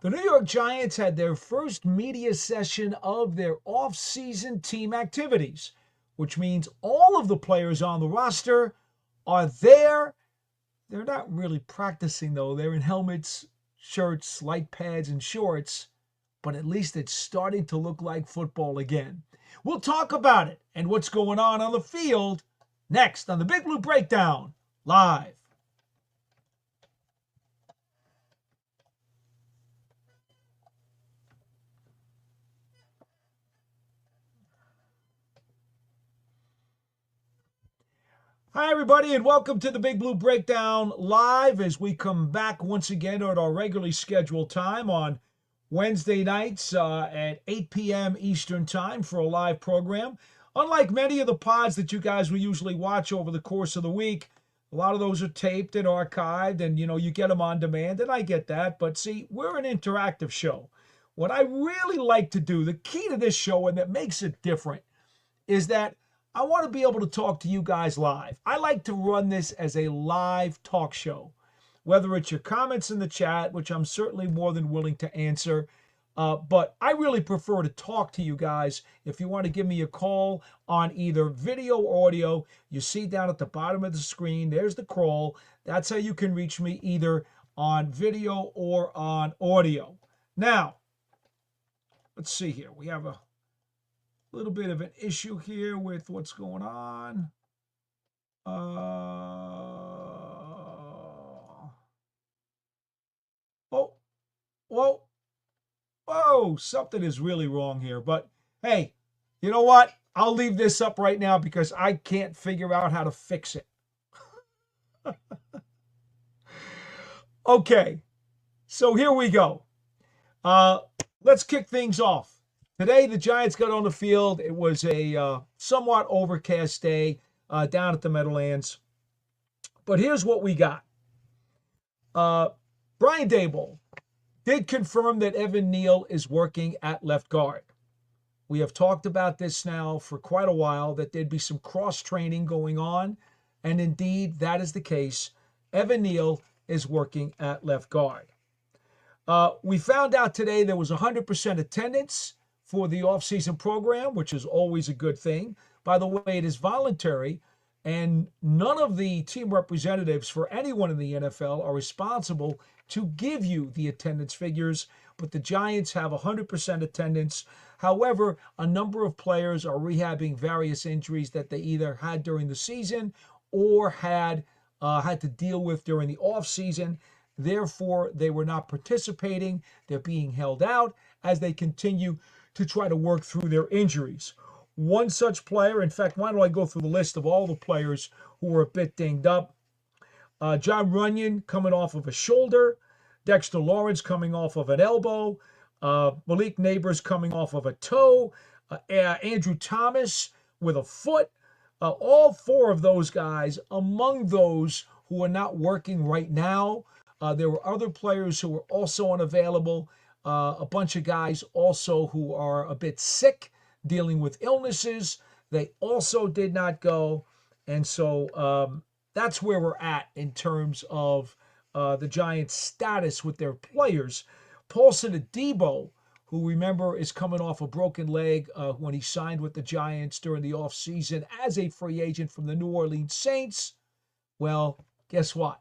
The New York Giants had their first media session of their off-season team activities, which means all of the players on the roster are there. They're not really practicing, though. They're in helmets, shirts, light pads, and shorts, but at least it's starting to look like football again. We'll talk about it and what's going on the field next on the Big Blue Breakdown, live. Hi, everybody, and welcome to the Big Blue Breakdown live as we come back once again at our regularly scheduled time on Wednesday nights at 8 p.m. Eastern Time for a live program. Unlike many of the pods that you guys will usually watch over the course of the week, a lot of those are taped and archived, and, you get them on demand, and I get that. But, see, we're an interactive show. What I really like to do, the key to this show, and that makes it different, is that I want to be able to talk to you guys live. I like to run this as a live talk show, whether it's your comments in the chat, which I'm certainly more than willing to answer. But I really prefer to talk to you guys. If you want to give me a call on either video or audio, you see down at the bottom of the screen, there's the crawl. That's how you can reach me either on video or on audio. Now, let's see here. We have a little bit of an issue here with what's going on. Whoa, something is really wrong here. But hey, you know what? I'll leave this up right now because I can't figure out how to fix it. Okay, so here we go. Let's kick things off. Today, the Giants got on the field. It was a somewhat overcast day down at the Meadowlands. But here's what we got. Brian Daboll did confirm that Evan Neal is working at left guard. We have talked about this now for quite a while, that there'd be some cross-training going on. And indeed, that is the case. Evan Neal is working at left guard. We found out today there was 100% attendance for the offseason program, which is always a good thing. By the way, it is voluntary, and none of the team representatives for anyone in the NFL are responsible to give you the attendance figures, but the Giants have 100% attendance. However, a number of players are rehabbing various injuries that they either had during the season or had to deal with during the offseason. Therefore, they were not participating. They're being held out as they continue to try to work through their injuries. One such player, in fact, why don't I go through the list of all the players who were a bit dinged up. John Runyon coming off of a shoulder. Dexter Lawrence coming off of an elbow. Malik Nabers coming off of a toe. Andrew Thomas with a foot. All four of those guys among those who are not working right now. There were other players who were also unavailable. A bunch of guys also who are a bit sick, dealing with illnesses. They also did not go. And so that's where we're at in terms of the Giants' status with their players. Paul Dottino, who, remember, is coming off a broken leg when he signed with the Giants during the offseason as a free agent from the New Orleans Saints. Well, guess what?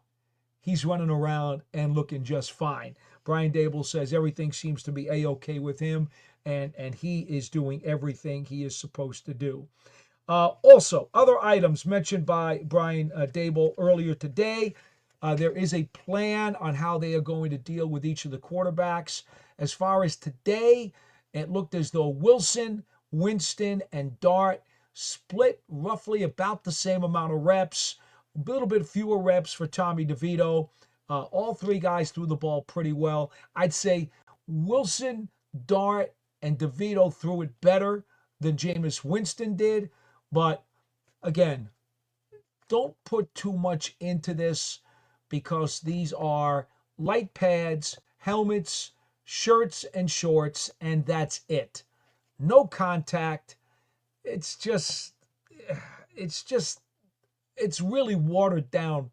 He's running around and looking just fine. Brian Daboll says everything seems to be A-OK with him, and he is doing everything he is supposed to do. Also, other items mentioned by Brian Daboll earlier today. There is a plan on how they are going to deal with each of the quarterbacks. As far as today, it looked as though Wilson, Winston, and Dart split roughly about the same amount of reps. A little bit fewer reps for Tommy DeVito. All three guys threw the ball pretty well. I'd say Wilson, Dart, and DeVito threw it better than Jameis Winston did. But, again, don't put too much into this because these are light pads, helmets, shirts, and shorts, and that's it. No contact. It's really watered down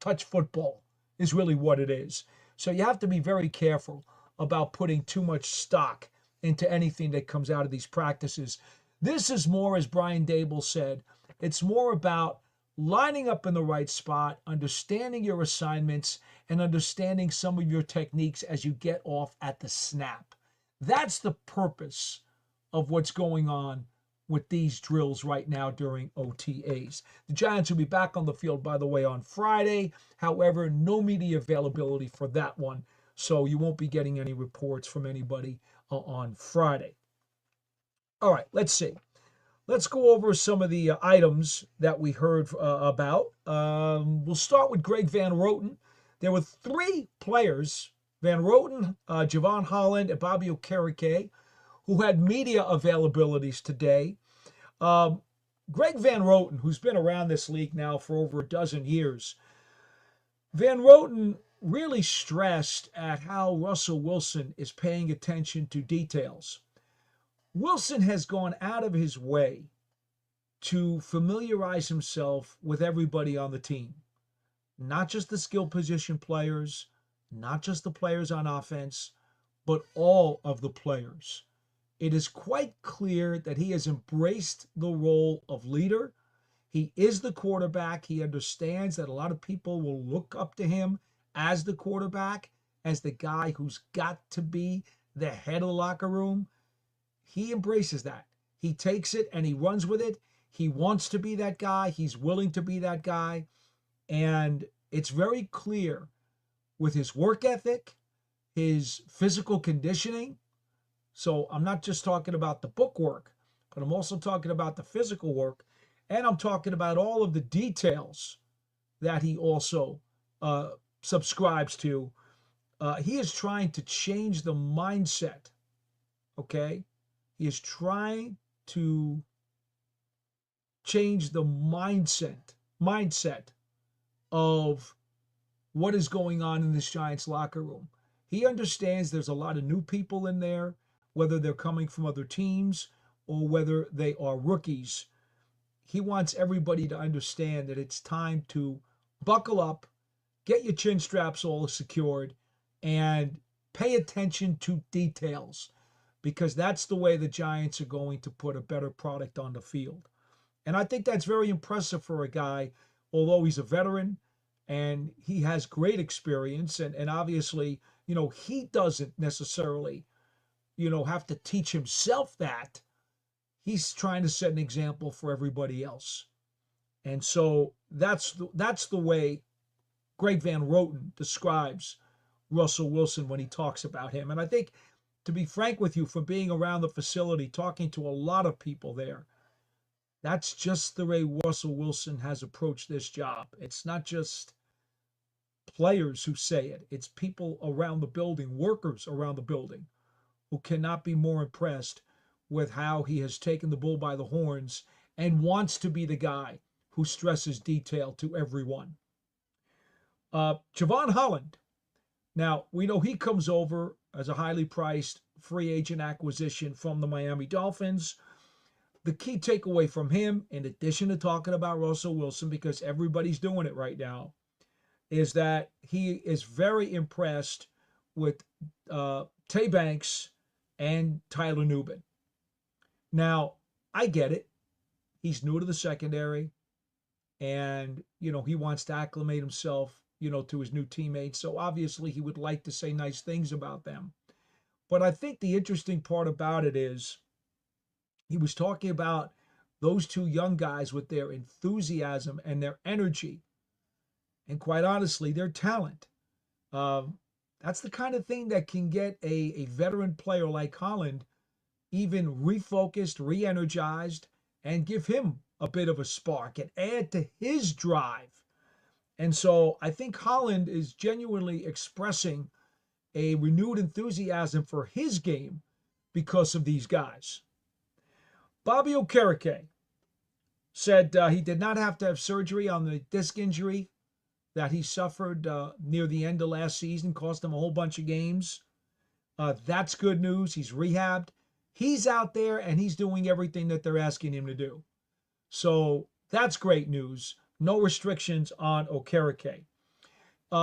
touch football is really what it is. So you have to be very careful about putting too much stock into anything that comes out of these practices. This is more, as Brian Daboll said, it's more about lining up in the right spot, understanding your assignments, and understanding some of your techniques as you get off at the snap. That's the purpose of what's going on with these drills right now during OTAs. The Giants will be back on the field, by the way, on Friday. However, no media availability for that one, so you won't be getting any reports from anybody on Friday. All right, let's see. Let's go over some of the items that we heard about. We'll start with Greg Van Roten. There were 3 players, Van Roten, Javon Holland, and Bobby Okereke, who had media availabilities today. Greg Van Roten, who's been around this league now for over a dozen years, Van Roten really stressed at how Russell Wilson is paying attention to details. Wilson has gone out of his way to familiarize himself with everybody on the team, not just the skill position players, not just the players on offense, but all of the players. It is quite clear that he has embraced the role of leader. He is the quarterback. He understands that a lot of people will look up to him as the quarterback, as the guy who's got to be the head of the locker room. He embraces that. He takes it and he runs with it. He wants to be that guy. He's willing to be that guy. And it's very clear with his work ethic, his physical conditioning. So I'm not just talking about the book work, but I'm also talking about the physical work. And I'm talking about all of the details that he also subscribes to. He is trying to change the mindset, okay? He is trying to change the mindset of what is going on in this Giants locker room. He understands there's a lot of new people in there, whether they're coming from other teams or whether they are rookies. He wants everybody to understand that it's time to buckle up, get your chin straps all secured, and pay attention to details, because that's the way the Giants are going to put a better product on the field. And I think that's very impressive for a guy, although he's a veteran and he has great experience. And obviously, he doesn't necessarily, have to teach himself that. He's trying to set an example for everybody else. And so that's the way Greg Van Roten describes Russell Wilson when he talks about him. And I think, to be frank with you, from being around the facility, talking to a lot of people there, that's just the way Russell Wilson has approached this job. It's not just players who say it. It's people around the building, workers around the building, who cannot be more impressed with how he has taken the bull by the horns and wants to be the guy who stresses detail to everyone. Javon Holland. Now, we know he comes over as a highly priced free agent acquisition from the Miami Dolphins. The key takeaway from him, in addition to talking about Russell Wilson, because everybody's doing it right now, is that he is very impressed with Tay Banks and Tyler Nubin. Now, I get it. He's new to the secondary, and, he wants to acclimate himself, to his new teammates. So obviously he would like to say nice things about them. But I think the interesting part about it is he was talking about those 2 young guys with their enthusiasm and their energy, and quite honestly, their talent. That's the kind of thing that can get a veteran player like Holland even refocused, re-energized, and give him a bit of a spark and add to his drive. And so I think Holland is genuinely expressing a renewed enthusiasm for his game because of these guys. Bobby Okereke said he did not have to have surgery on the disc injury that he suffered near the end of last season, cost him a whole bunch of games. That's good news. He's rehabbed. He's out there and he's doing everything that they're asking him to do. So that's great news. No restrictions on Okereke.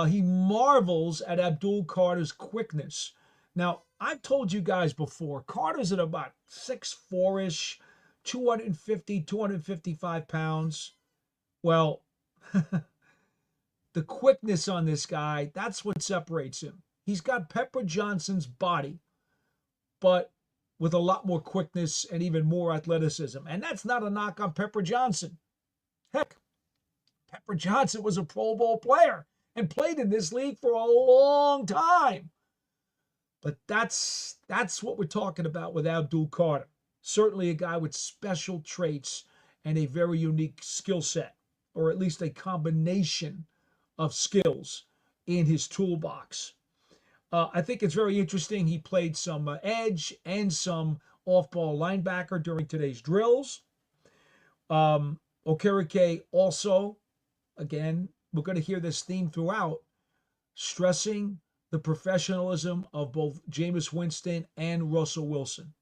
He marvels at Abdul Carter's quickness. Now, I've told you guys before, Carter's at about 6'4"-ish, 250, 255 pounds. Well, the quickness on this guy, that's what separates him. He's got Pepper Johnson's body, but with a lot more quickness and even more athleticism. And that's not a knock on Pepper Johnson. Heck, Pepper Johnson was a Pro Bowl player and played in this league for a long time. But that's what we're talking about with Abdul Carter. Certainly a guy with special traits and a very unique skill set, or at least a combination of skills in his toolbox. I think it's very interesting. He played some edge and some off-ball linebacker during today's drills. Okereke also, again, we're going to hear this theme throughout, stressing the professionalism of both Jameis Winston and Russell Wilson.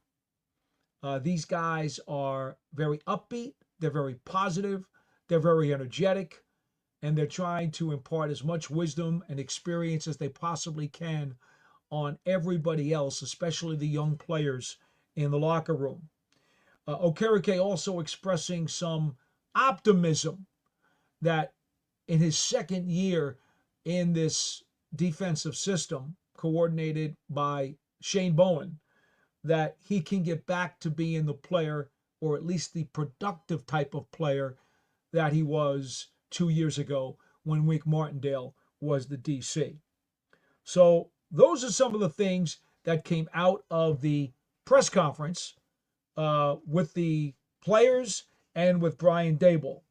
These guys are very upbeat. They're very positive. They're very energetic. And they're trying to impart as much wisdom and experience as they possibly can on everybody else, especially the young players in the locker room. Okereke also expressing some optimism that in his second year in this defensive system coordinated by Shane Bowen, that he can get back to being the player, or at least the productive type of player that he was 2 years ago when Wink Martindale was the DC. So those are some of the things that came out of the press conference with the players and with Brian Daboll.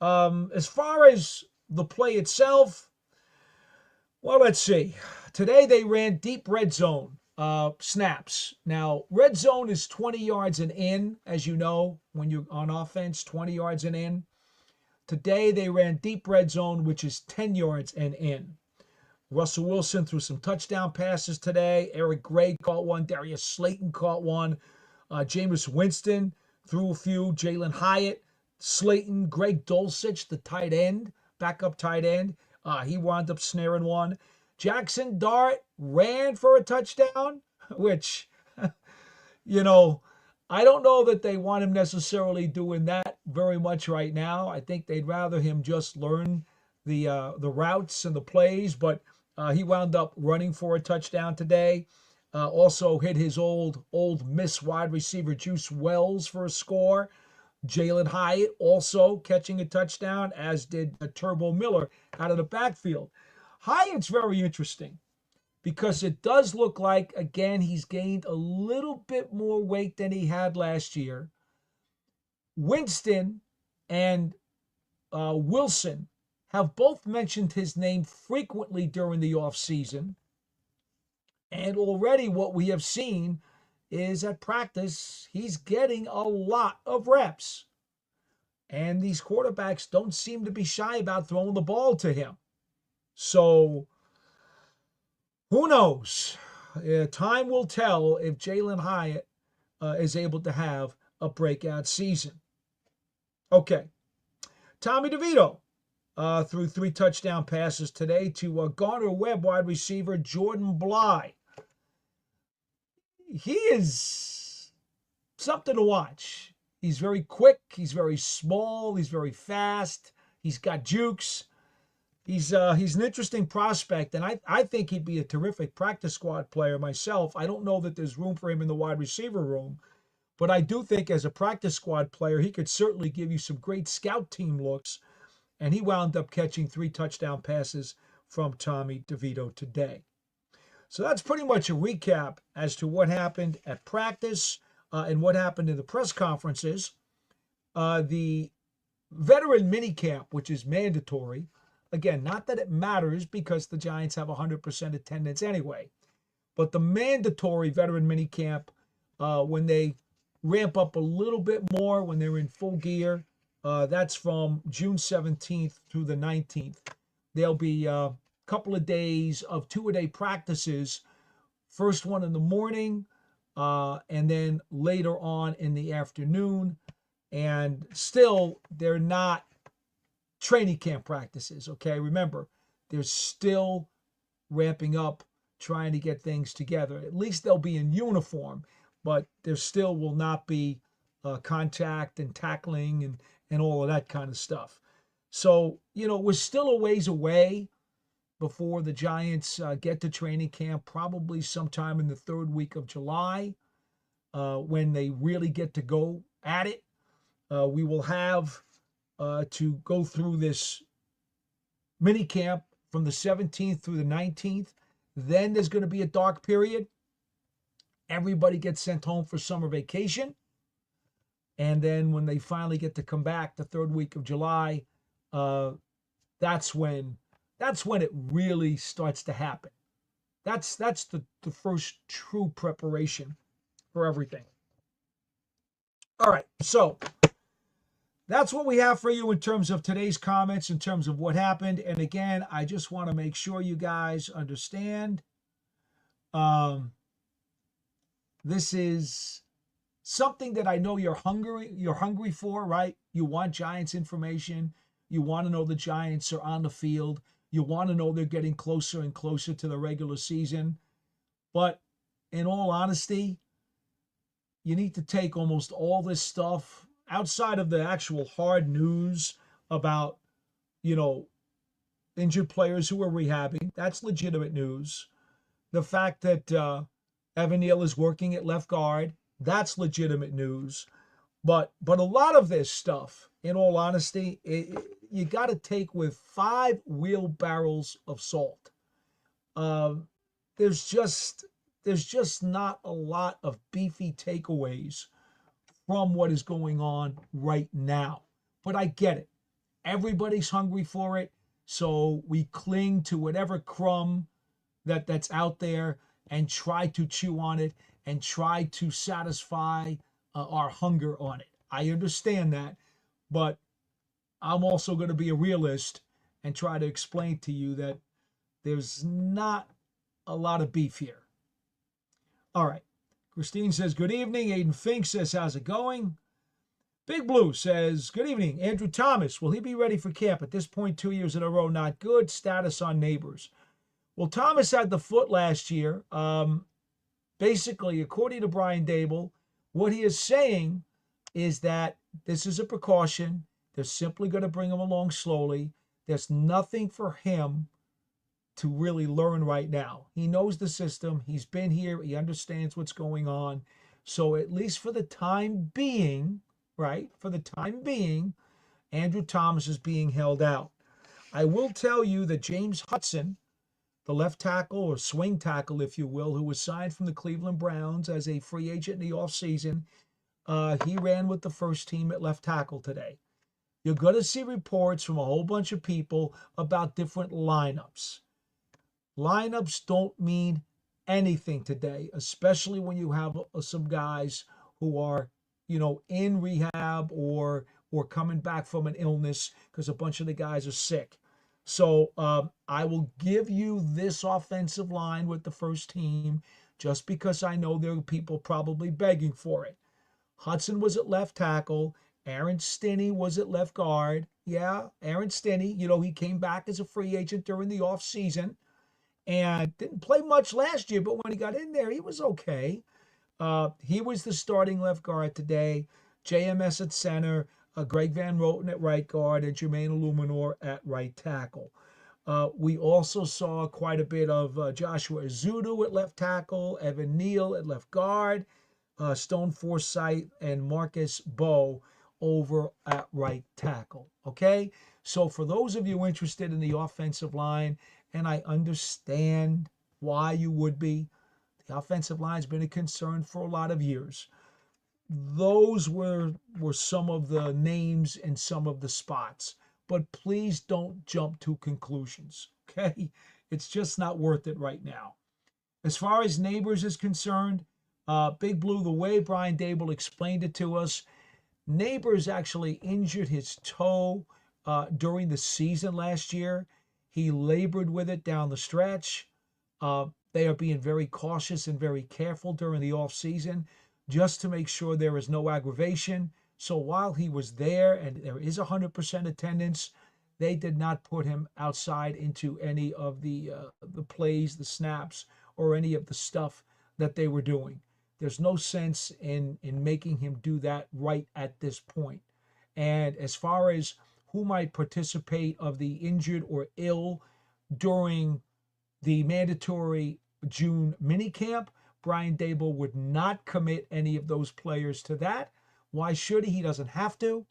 As far as the play itself, well, let's see. Today they ran deep red zone snaps. Now, red zone is 20 yards and in, as you know, when you're on offense, 20 yards and in. Today they ran deep red zone, which is 10 yards and in. Russell Wilson threw some touchdown passes today. Eric Gray caught one. Darius Slayton caught one. Jameis Winston threw a few. Jalen Hyatt, Slayton, Greg Dulcich, the tight end, backup tight end. He wound up snaring one. Jaxson Dart ran for a touchdown, which, I don't know that they want him necessarily doing that very much right now. I think they'd rather him just learn the routes and the plays, but he wound up running for a touchdown today. Also hit his old Miss wide receiver Juice Wells for a score. Jalen Hyatt also catching a touchdown, as did Turbo Miller out of the backfield. Hyatt's very interesting because it does look like, again, he's gained a little bit more weight than he had last year. Winston and Wilson have both mentioned his name frequently during the offseason. And already what we have seen is at practice, he's getting a lot of reps. And these quarterbacks don't seem to be shy about throwing the ball to him. So, who knows? Time will tell if Jalen Hyatt is able to have a breakout season. Okay. Tommy DeVito threw 3 touchdown passes today to Garner Webb wide receiver Jordan Bly. He is something to watch. He's very quick. He's very small. He's very fast. He's got jukes. He's an interesting prospect, and I think he'd be a terrific practice squad player myself. I don't know that there's room for him in the wide receiver room, but I do think as a practice squad player, he could certainly give you some great scout team looks, and he wound up catching 3 touchdown passes from Tommy DeVito today. So that's pretty much a recap as to what happened at practice and what happened in the press conferences. The veteran minicamp, which is mandatory, again, not that it matters because the Giants have 100% attendance anyway, but the mandatory veteran minicamp, when they ramp up a little bit more, when they're in full gear, that's from June 17th through the 19th. There'll be couple of days of 2-a-day practices, first one in the morning and then later on in the afternoon. And still, they're not training camp practices, okay? Remember, they're still ramping up trying to get things together. At least they'll be in uniform, but there still will not be contact and tackling and all of that kind of stuff. So, we're still a ways away before the Giants get to training camp, probably sometime in the third week of July, when they really get to go at it. We will have to go through this mini camp from the 17th through the 19th. Then there's going to be a dark period. Everybody gets sent home for summer vacation. And then when they finally get to come back the third week of July, that's when it really starts to happen. That's the first true preparation for everything. All right, so that's what we have for you in terms of today's comments, in terms of what happened. And again, I just want to make sure you guys understand. This is something that I know you're hungry for, right? You want Giants information. You want to know the Giants are on the field. You want to know they're getting closer and closer to the regular season. But in all honesty, you need to take almost all this stuff outside of the actual hard news about, injured players who are rehabbing. That's legitimate news. The fact that Evan Neal is working at left guard, that's legitimate news. But a lot of this stuff, in all honesty, you got to take with 5 wheelbarrows of salt. There's just not a lot of beefy takeaways from what is going on right now. But I get it. Everybody's hungry for it. So we cling to whatever crumb that's out there and try to chew on it and try to satisfy our hunger on it. I understand that, but I'm also going to be a realist and try to explain to you that there's not a lot of beef here. All right. Christine says, good evening. Aiden Fink says, how's it going? Big Blue says, good evening. Andrew Thomas, will he be ready for camp? At this point, 2 years in a row, not good. Status on Nabers. Well, Thomas had the foot last year. Basically, according to Brian Daboll, what he is saying is that this is a precaution. They're simply going to bring him along slowly. There's nothing for him to really learn right now. He knows the system. He's been here. He understands what's going on. So at least for the time being, right, Andrew Thomas is being held out. I will tell you that James Hudson, the left tackle or swing tackle, if you will, who was signed from the Cleveland Browns as a free agent in the offseason, he ran with the first team at left tackle today. You're going to see reports from a whole bunch of people about different lineups. Lineups don't mean anything today, especially when you have some guys who are, in rehab or coming back from an illness because a bunch of the guys are sick. So I will give you this offensive line with the first team just because I know there are people probably begging for it. Hudson was at left tackle. Aaron Stinney was at left guard. Yeah, Aaron Stinney, he came back as a free agent during the offseason and didn't play much last year, but when he got in there, he was okay. He was the starting left guard today. JMS at center, Greg Van Roten at right guard, and Jermaine Illuminor at right tackle. We also saw quite a bit of Joshua Ezeudu at left tackle, Evan Neal at left guard, Stone Forsythe and Marcus Bowe over at right tackle. Okay? So for those of you interested in the offensive line, and I understand why you would be, the offensive line's been a concern for a lot of years. Those were some of the names and some of the spots. But please don't jump to conclusions, okay? It's just not worth it right now. As far as Nabers is concerned, Big Blue, the way Brian Daboll explained it to us, Nabers actually injured his toe during the season last year. He labored with it down the stretch. They are being very cautious and very careful during the offseason just to make sure there is no aggravation. So while he was there and there is 100% attendance, they did not put him outside into any of the plays, the snaps, or any of the stuff that they were doing. There's no sense in making him do that right at this point. And as far as who might participate of the injured or ill during the mandatory June minicamp, Brian Daboll would not commit any of those players to that. Why should he? He doesn't have to.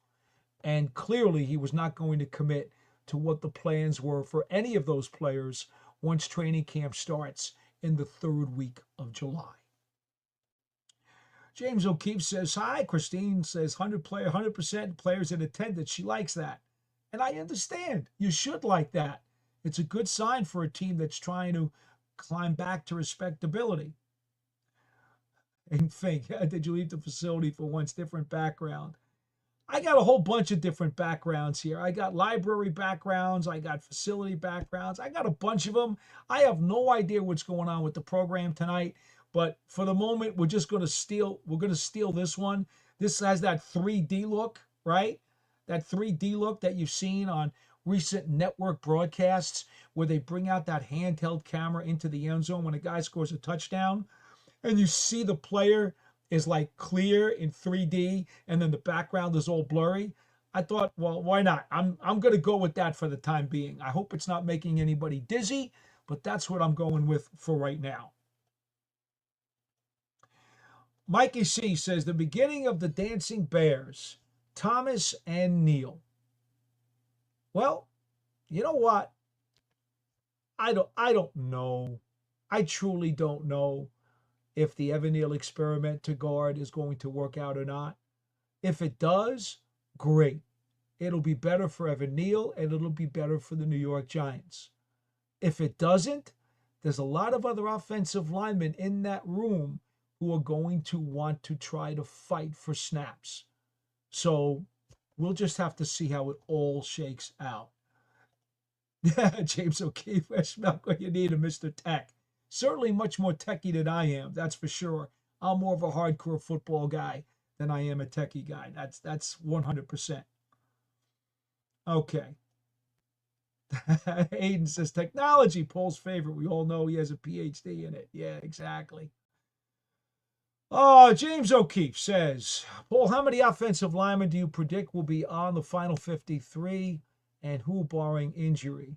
And clearly, he was not going to commit to what the plans were for any of those players once training camp starts in the third week of July. James O'Keefe says, hi. Christine says, 100% players in attendance. She likes that. And I understand. You should like that. It's a good sign for a team that's trying to climb back to respectability. And think, did you leave the facility for one's different background? I got a whole bunch of different backgrounds here. I got library backgrounds. I got facility backgrounds. I got a bunch of them. I have no idea what's going on with the program tonight. But for the moment, we're going to steal this one. This has that 3D look, right? That 3D look that you've seen on recent network broadcasts where they bring out that handheld camera into the end zone when a guy scores a touchdown. And you see the player is like clear in 3D and then the background is all blurry. I thought, well, why not? I'm going to go with that for the time being. I hope it's not making anybody dizzy, but that's what I'm going with for right now. Mikey C says, the beginning of the Dancing Bears, Thomas and Neal. Well, you know what? I don't know. I truly don't know if the Evan Neal experiment to guard is going to work out or not. If it does, great. It'll be better for Evan Neal and it'll be better for the New York Giants. If it doesn't, there's a lot of other offensive linemen in that room who are going to want to try to fight for snaps. So we'll just have to see how it all shakes out. Yeah, James O'Keefe, fresh milk when you need a Mr. Tech. Certainly much more techie than I am, that's for sure. I'm more of a hardcore football guy than I am a techie guy. That's 100%. Okay. Aiden says, technology, Paul's favorite. We all know he has a PhD in it. Yeah, exactly. Oh, James O'Keefe says, Paul, how many offensive linemen do you predict will be on the final 53 and who barring injury?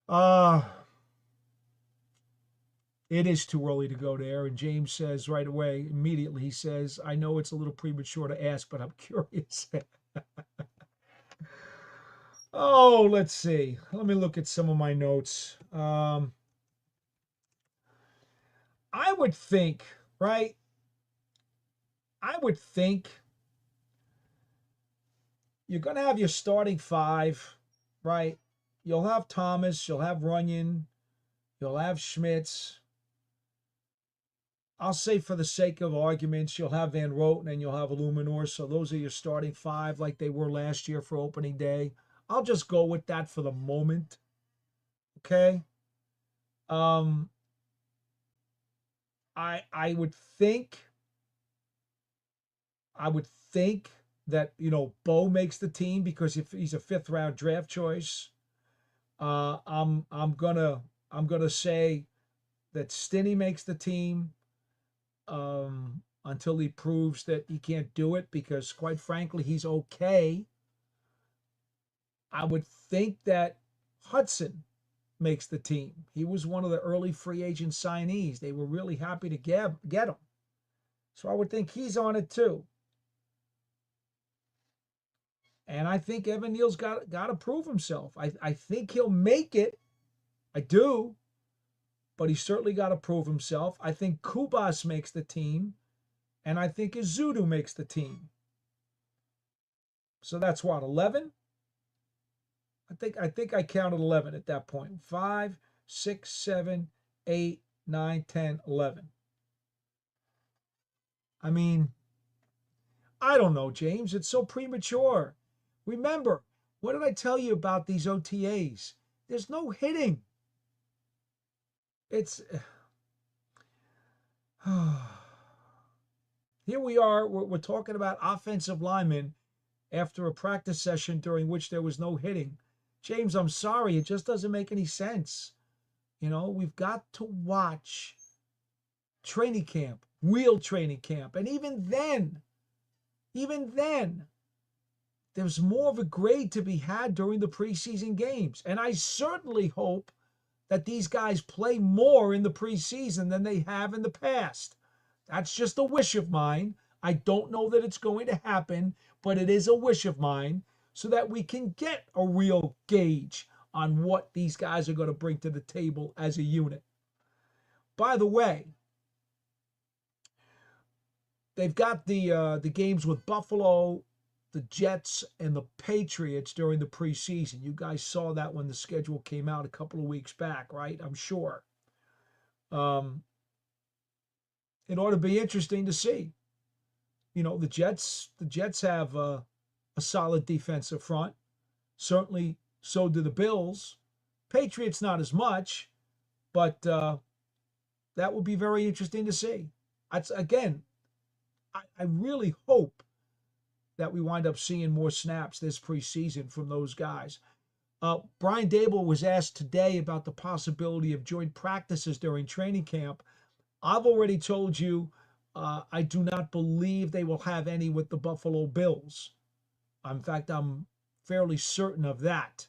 It is too early to go there. And James says right away, immediately, he says, I know it's a little premature to ask, but I'm curious. Oh, let's see. Let me look at some of my notes. I would think, right? I would think you're going to have your starting five, right? You'll have Thomas, you'll have Runyon, you'll have Schmitz. I'll say for the sake of arguments, you'll have Van Roten and you'll have Illuminor. So those are your starting five like they were last year for opening day. I'll just go with that for the moment. Okay. I would think that, Bo makes the team because if he's a 5th round draft choice. I'm gonna say that Stinney makes the team until he proves that he can't do it, because quite frankly, he's okay. I would think that Hudson makes the team. He was one of the early free agent signees. They were really happy to get him. So I would think he's on it too. And I think Evan Neal's got to prove himself. I think he'll make it. I do. But he's certainly got to prove himself. I think Kubas makes the team. And I think Izudu makes the team. So that's what, 11? I think I counted 11 at that point. 5, 6, 7, 8, 9, 10, 11. I mean, I don't know, James. It's so premature. Remember, what did I tell you about these OTAs? There's no hitting. It's here we are. We're talking about offensive linemen after a practice session during which there was no hitting. James, I'm sorry. It just doesn't make any sense. We've got to watch training camp, real training camp. And even then, there's more of a grade to be had during the preseason games. And I certainly hope that these guys play more in the preseason than they have in the past. That's just a wish of mine. I don't know that it's going to happen, but it is a wish of mine so that we can get a real gauge on what these guys are going to bring to the table as a unit. By the way, they've got the games with Buffalo, the Jets, and the Patriots during the preseason. You guys saw that when the schedule came out a couple of weeks back, right? I'm sure. It ought to be interesting to see. The Jets have a solid defensive front. Certainly, so do the Bills. Patriots not as much, but that will be very interesting to see. Again, I really hope that we wind up seeing more snaps this preseason from those guys. Brian Daboll was asked today about the possibility of joint practices during training camp. I've already told you I do not believe they will have any with the Buffalo Bills. In fact, I'm fairly certain of that.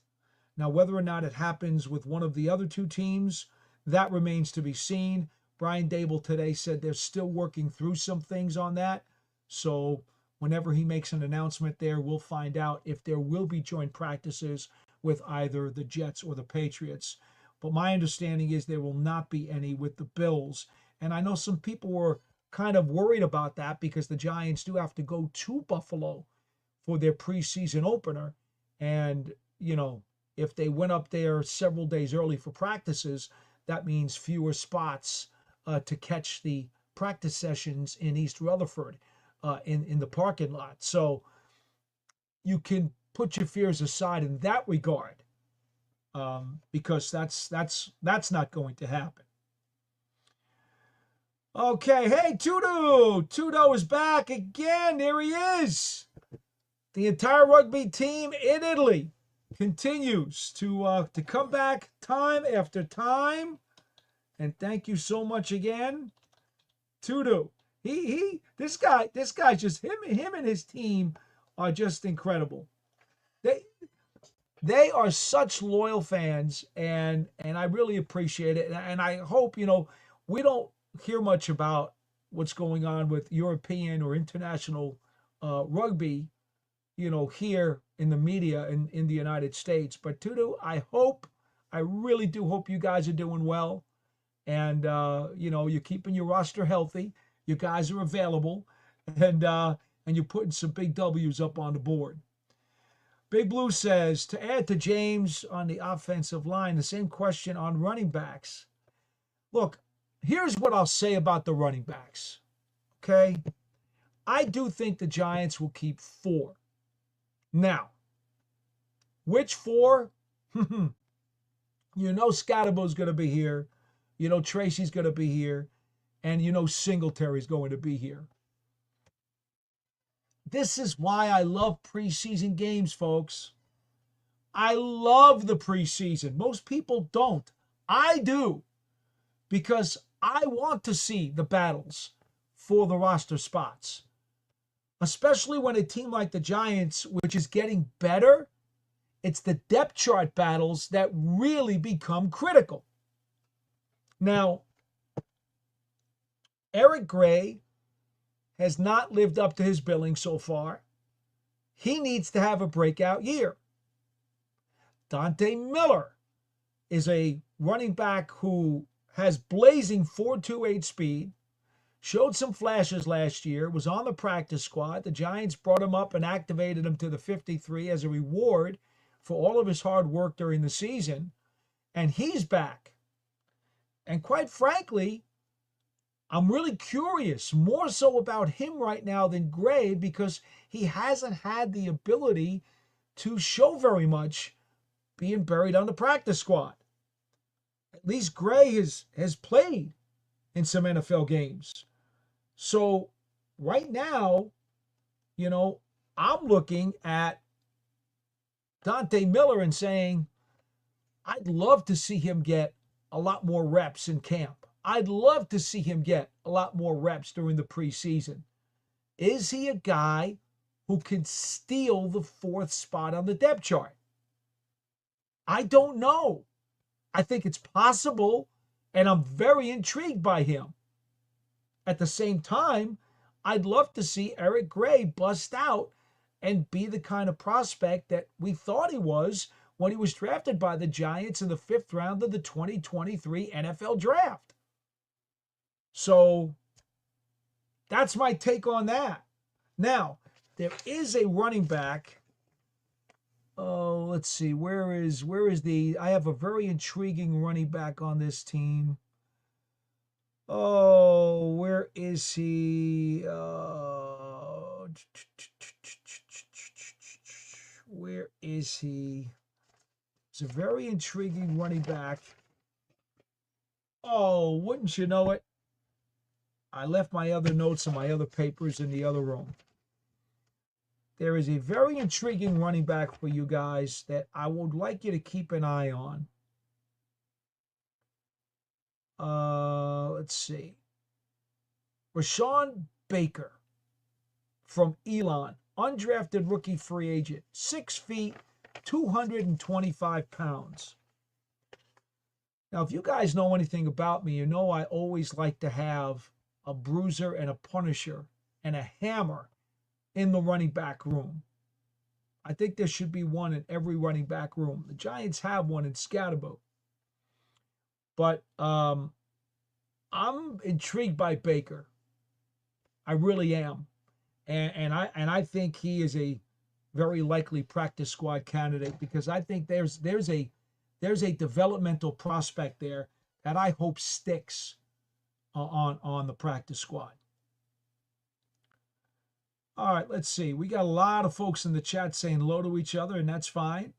Now, whether or not it happens with one of the other two teams, that remains to be seen. Brian Daboll today said they're still working through some things on that. So whenever he makes an announcement there, we'll find out if there will be joint practices with either the Jets or the Patriots. But my understanding is there will not be any with the Bills. And I know some people were kind of worried about that because the Giants do have to go to Buffalo for their preseason opener. And, if they went up there several days early for practices, that means fewer spots to catch the practice sessions in East Rutherford in the parking lot. So you can put your fears aside in that regard because that's not going to happen. Okay, hey, Tudo is back again. There he is. The entire rugby team in Italy continues to come back time after time. And thank you so much again, Tudo. This guy just him and his team are just incredible. They are such loyal fans, and I really appreciate it. And I hope we don't hear much about what's going on with European or international rugby, here in the media in the United States. But Tudo, I really do hope you guys are doing well, and you're keeping your roster healthy. You guys are available, and you're putting some big W's up on the board. Big Blue says, to add to James on the offensive line, the same question on running backs. Look, here's what I'll say about the running backs, okay? I do think the Giants will keep 4. Now, which 4? Scatterbo's going to be here. Tracy's going to be here. And Singletary's going to be here. This is why I love preseason games, folks. I love the preseason. Most people don't. I do. Because I want to see the battles for the roster spots. Especially when a team like the Giants, which is getting better, it's the depth chart battles that really become critical. Now, Eric Gray has not lived up to his billing so far. He needs to have a breakout year. Dante Miller is a running back who has blazing 4.28 speed, showed some flashes last year, was on the practice squad. The Giants brought him up and activated him to the 53 as a reward for all of his hard work during the season. And he's back. And quite frankly, I'm really curious, more so about him right now than Gray, because he hasn't had the ability to show very much being buried on the practice squad. At least Gray has played in some NFL games. So right now, I'm looking at Dante Miller and saying, I'd love to see him get a lot more reps in camp. I'd love to see him get a lot more reps during the preseason. Is he a guy who can steal the 4th spot on the depth chart? I don't know. I think it's possible, and I'm very intrigued by him. At the same time, I'd love to see Eric Gray bust out and be the kind of prospect that we thought he was when he was drafted by the Giants in the 5th round of the 2023 NFL Draft. So that's my take on that. Now, there is a running back. Oh, let's see. Where is I have a very intriguing running back on this team. Oh, where is he? Where is he? It's a very intriguing running back. Oh, wouldn't you know it? I left my other notes and my other papers in the other room. There is a very intriguing running back for you guys that I would like you to keep an eye on. Let's see. Rashawn Baker from Elon, undrafted rookie free agent, 6 feet, 225 pounds. Now, if you guys know anything about me, you know I always like to have a bruiser and a punisher and a hammer in the running back room. I think there should be one in every running back room. The Giants have one in Scatterbo. But I'm intrigued by Baker. I really am. And I think he is a very likely practice squad candidate because I think there's a developmental prospect there that I hope sticks on the practice squad. All right, let's see. We got a lot of folks in the chat saying hello to each other, and that's fine.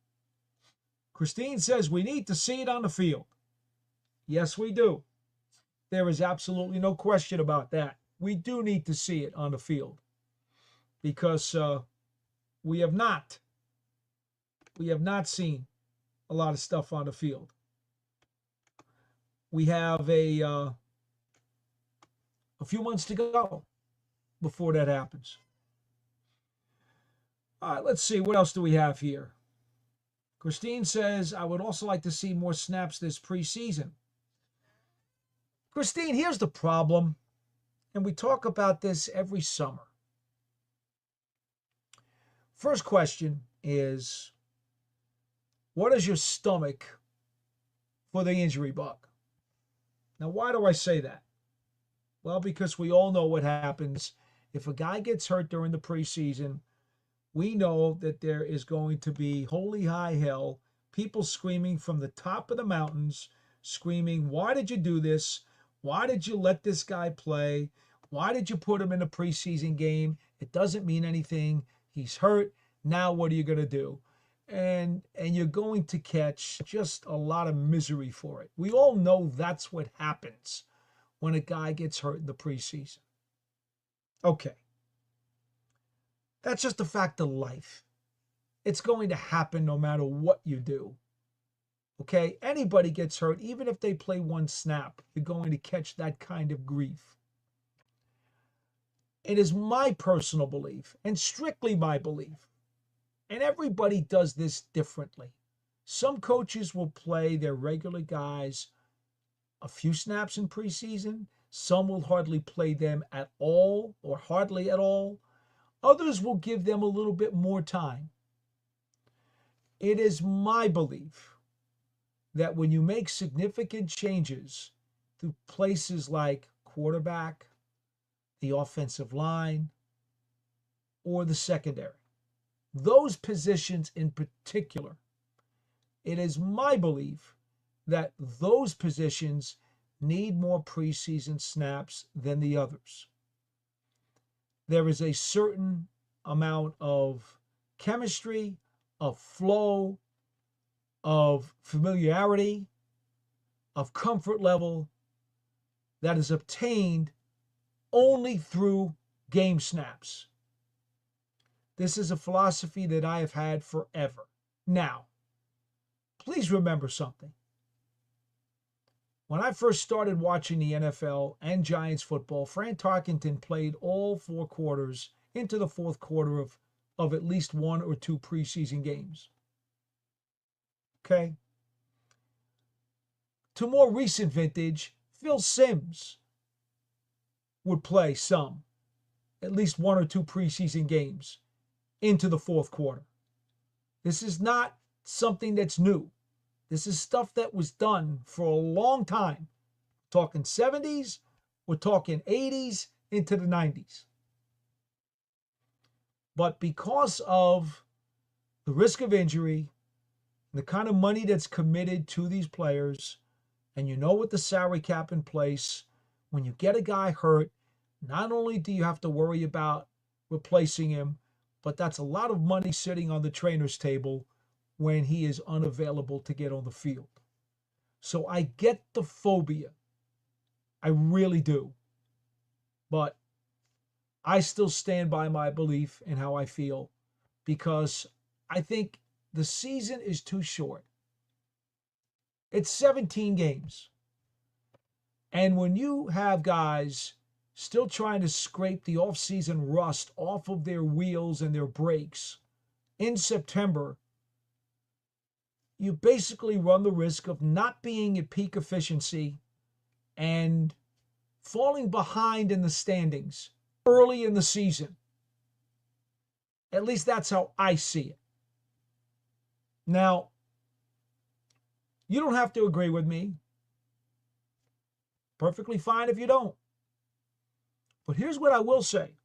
Christine says we need to see it on the field. Yes, we do. There is absolutely no question about that. We do need to see it on the field because we have not seen a lot of stuff on the field. We have a few months to go before that happens. All right, let's see. What else do we have here? Christine says, I would also like to see more snaps this preseason. Christine, here's the problem, and we talk about this every summer. First question is, what is your stomach for the injury bug? Now, why do I say that? Well, because we all know what happens. If a guy gets hurt during the preseason, we know that there is going to be holy high hell, people screaming from the top of the mountains, screaming, why did you do this? Why did you let this guy play? Why did you put him in a preseason game? It doesn't mean anything. He's hurt. Now what are you going to do? And you're going to catch just a lot of misery for it. We all know that's what happens when a guy gets hurt in the preseason. Okay. That's just a fact of life. It's going to happen no matter what you do. Okay? Anybody gets hurt, even if they play one snap, you're going to catch that kind of grief. It is my personal belief, and strictly my belief, and everybody does this differently. Some coaches will play their regular guys a few snaps in preseason. Some will hardly play them at all or hardly at all. Others will give them a little bit more time. It is my belief that when you make significant changes to places like quarterback, the offensive line, or the secondary, those positions in particular, it is my belief that those positions need more preseason snaps than the others. There is a certain amount of chemistry, of flow, of familiarity, of comfort level that is obtained only through game snaps. This is a philosophy that I have had forever. Now, please remember something. When I first started watching the NFL and Giants football, Fran Tarkenton played all 4 quarters into the fourth quarter of at least 1 or 2 preseason games. Okay? To more recent vintage, Phil Simms would play some, at least 1 or 2 preseason games into the fourth quarter. This is not something that's new. This is stuff that was done for a long time. We're talking 70s, we're talking 80s into the 90s. But because of the risk of injury, the kind of money that's committed to these players, and you know with the salary cap in place, when you get a guy hurt, not only do you have to worry about replacing him, but that's a lot of money sitting on the trainer's table when he is unavailable to get on the field. So I get the phobia. I really do. But I still stand by my belief in how I feel, because I think the season is too short. It's 17 games. And when you have guys still trying to scrape the offseason rust off of their wheels and their brakes in September, you basically run the risk of not being at peak efficiency and falling behind in the standings early in the season. At least that's how I see it. Now, you don't have to agree with me. Perfectly fine if you don't. But here's what I will say.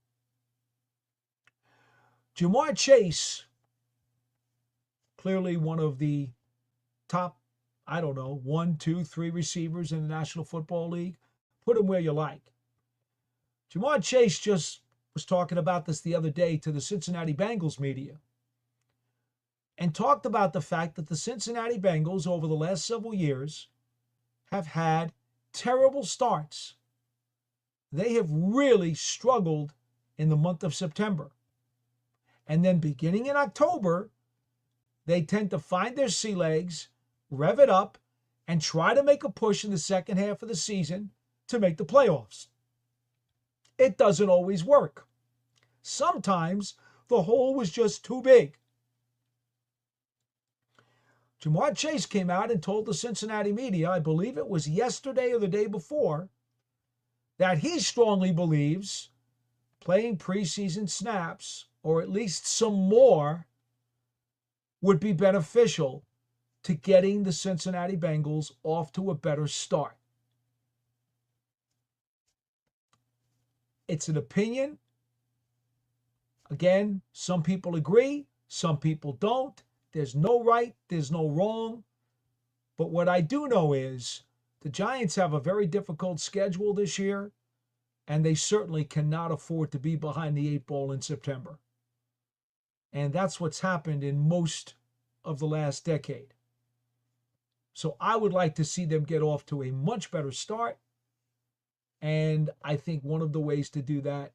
Ja'Marr Chase, clearly one of the top, 1, 2, 3 receivers in the National Football League. Put him where you like. Ja'Marr Chase just was talking about this the other day to the Cincinnati Bengals media, and talked about the fact that the Cincinnati Bengals over the last several years have had terrible starts. They have really struggled in the month of September. And then beginning in October, they tend to find their sea legs, rev it up, and try to make a push in the second half of the season to make the playoffs. It doesn't always work. Sometimes the hole was just too big. Ja'Marr Chase came out and told the Cincinnati media, I believe it was yesterday or the day before, that he strongly believes playing preseason snaps, or at least some more, would be beneficial to getting the Cincinnati Bengals off to a better start. It's an opinion. Again, some people agree, some people don't. There's no right, there's no wrong. But what I do know is the Giants have a very difficult schedule this year, and they certainly cannot afford to be behind the 8 ball in September. And that's what's happened in most of the last decade. So I would like to see them get off to a much better start. And I think one of the ways to do that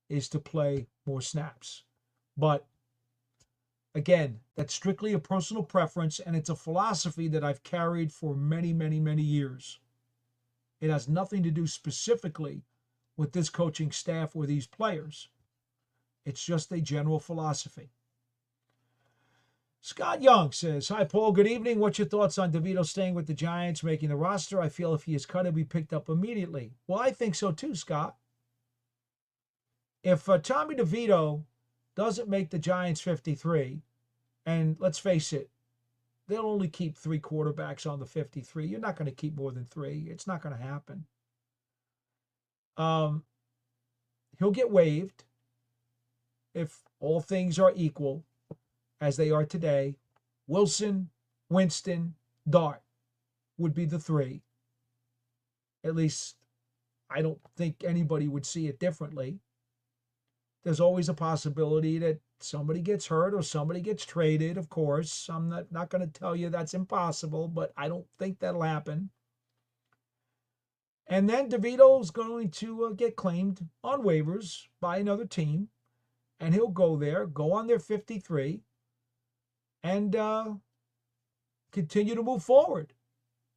is to play more snaps. But again, that's strictly a personal preference, and it's a philosophy that I've carried for many, many, many years. It has nothing to do specifically with this coaching staff or these players. It's just a general philosophy. Scott Young says, hi, Paul. Good evening. What's your thoughts on DeVito staying with the Giants, making the roster? I feel if he is cut, he'll be picked up immediately. Well, I think so too, Scott. If Tommy DeVito doesn't make the Giants 53, and let's face it, they'll only keep 3 quarterbacks on the 53. You're not going to keep more than 3. It's not going to happen. He'll get waived if all things are equal, as they are today. Wilson, Winston, Dart would be the 3. At least I don't think anybody would see it differently. There's always a possibility that somebody gets hurt or somebody gets traded, of course. I'm not going to tell you that's impossible, but I don't think that'll happen. And then DeVito's going to get claimed on waivers by another team, and he'll go there, go on their 53, and continue to move forward.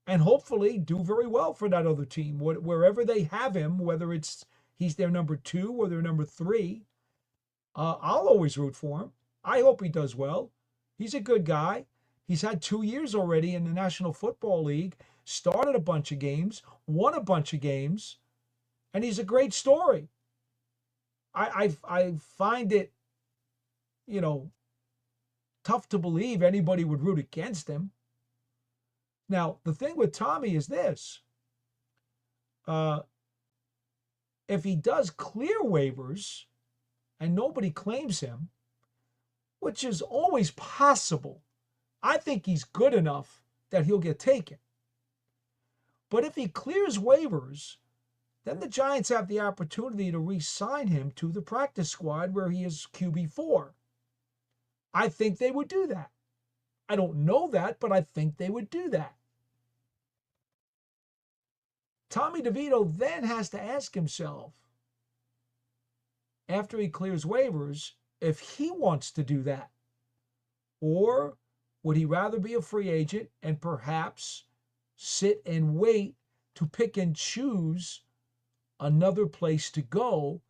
and hopefully do very well for that other team, wherever they have him, whether it's he's their number 2 or their number 3. I'll always root for him. I hope he does well. He's a good guy. He's had 2 years already in the National Football League, started a bunch of games, won a bunch of games, and he's a great story. I find it, tough to believe anybody would root against him. Now, the thing with Tommy is this. If he does clear waivers and nobody claims him, which is always possible, I think he's good enough that he'll get taken. But if he clears waivers, then the Giants have the opportunity to re-sign him to the practice squad where he is QB4. I think they would do that. I don't know that, but I think they would do that. Tommy DeVito then has to ask himself, after he clears waivers, if he wants to do that. Or would he rather be a free agent and perhaps sit and wait to pick and choose another place to go,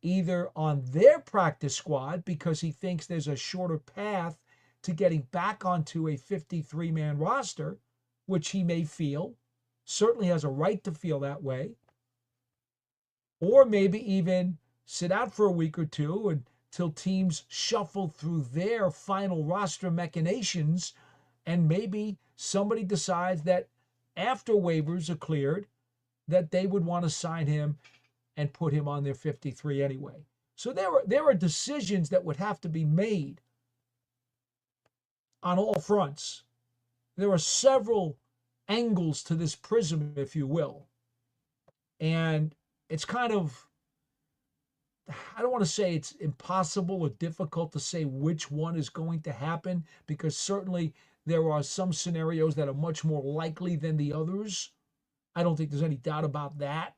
either on their practice squad because he thinks there's a shorter path to getting back onto a 53-man roster, which he may feel, certainly has a right to feel that way, or maybe even sit out for a week or two until teams shuffle through their final roster machinations, and maybe somebody decides that after waivers are cleared that they would want to sign him and put him on their 53 anyway. So there are decisions that would have to be made on all fronts. There are several angles to this prism, if you will. And it's kind of, I don't want to say it's impossible or difficult to say which one is going to happen, because certainly there are some scenarios that are much more likely than the others. I don't think there's any doubt about that.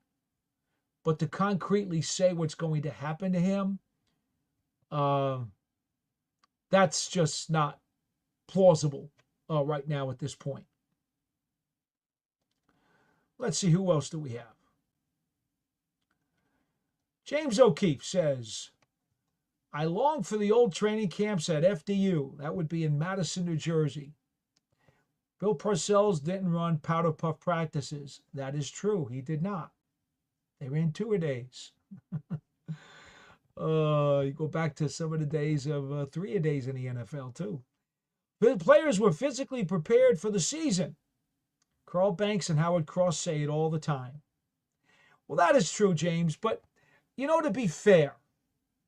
But to concretely say what's going to happen to him, that's just not plausible right now at this point. Let's see, who else do we have? James O'Keefe says, I long for the old training camps at FDU. That would be in Madison, New Jersey. Bill Parcells didn't run powder puff practices. That is true. He did not. They ran 2-a-days. You go back to some of the days of 3-a-days in the NFL, too. The players were physically prepared for the season. Carl Banks and Howard Cross say it all the time. Well, that is true, James, but, to be fair,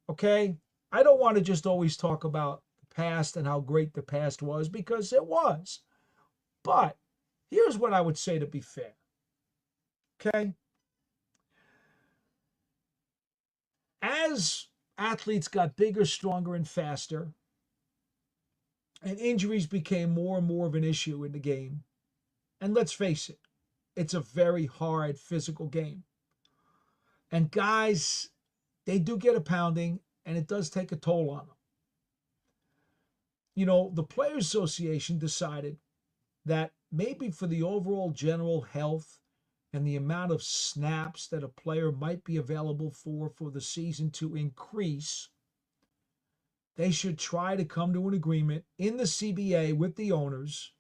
okay, I don't want to just always talk about the past and how great the past was, because it was. But here's what I would say to be fair, okay? As athletes got bigger, stronger, and faster, and injuries became more and more of an issue in the game, and let's face it, it's a very hard physical game. And guys, they do get a pounding, and it does take a toll on them. The Players Association decided that maybe for the overall general health and the amount of snaps that a player might be available for the season to increase, they should try to come to an agreement in the CBA with the owners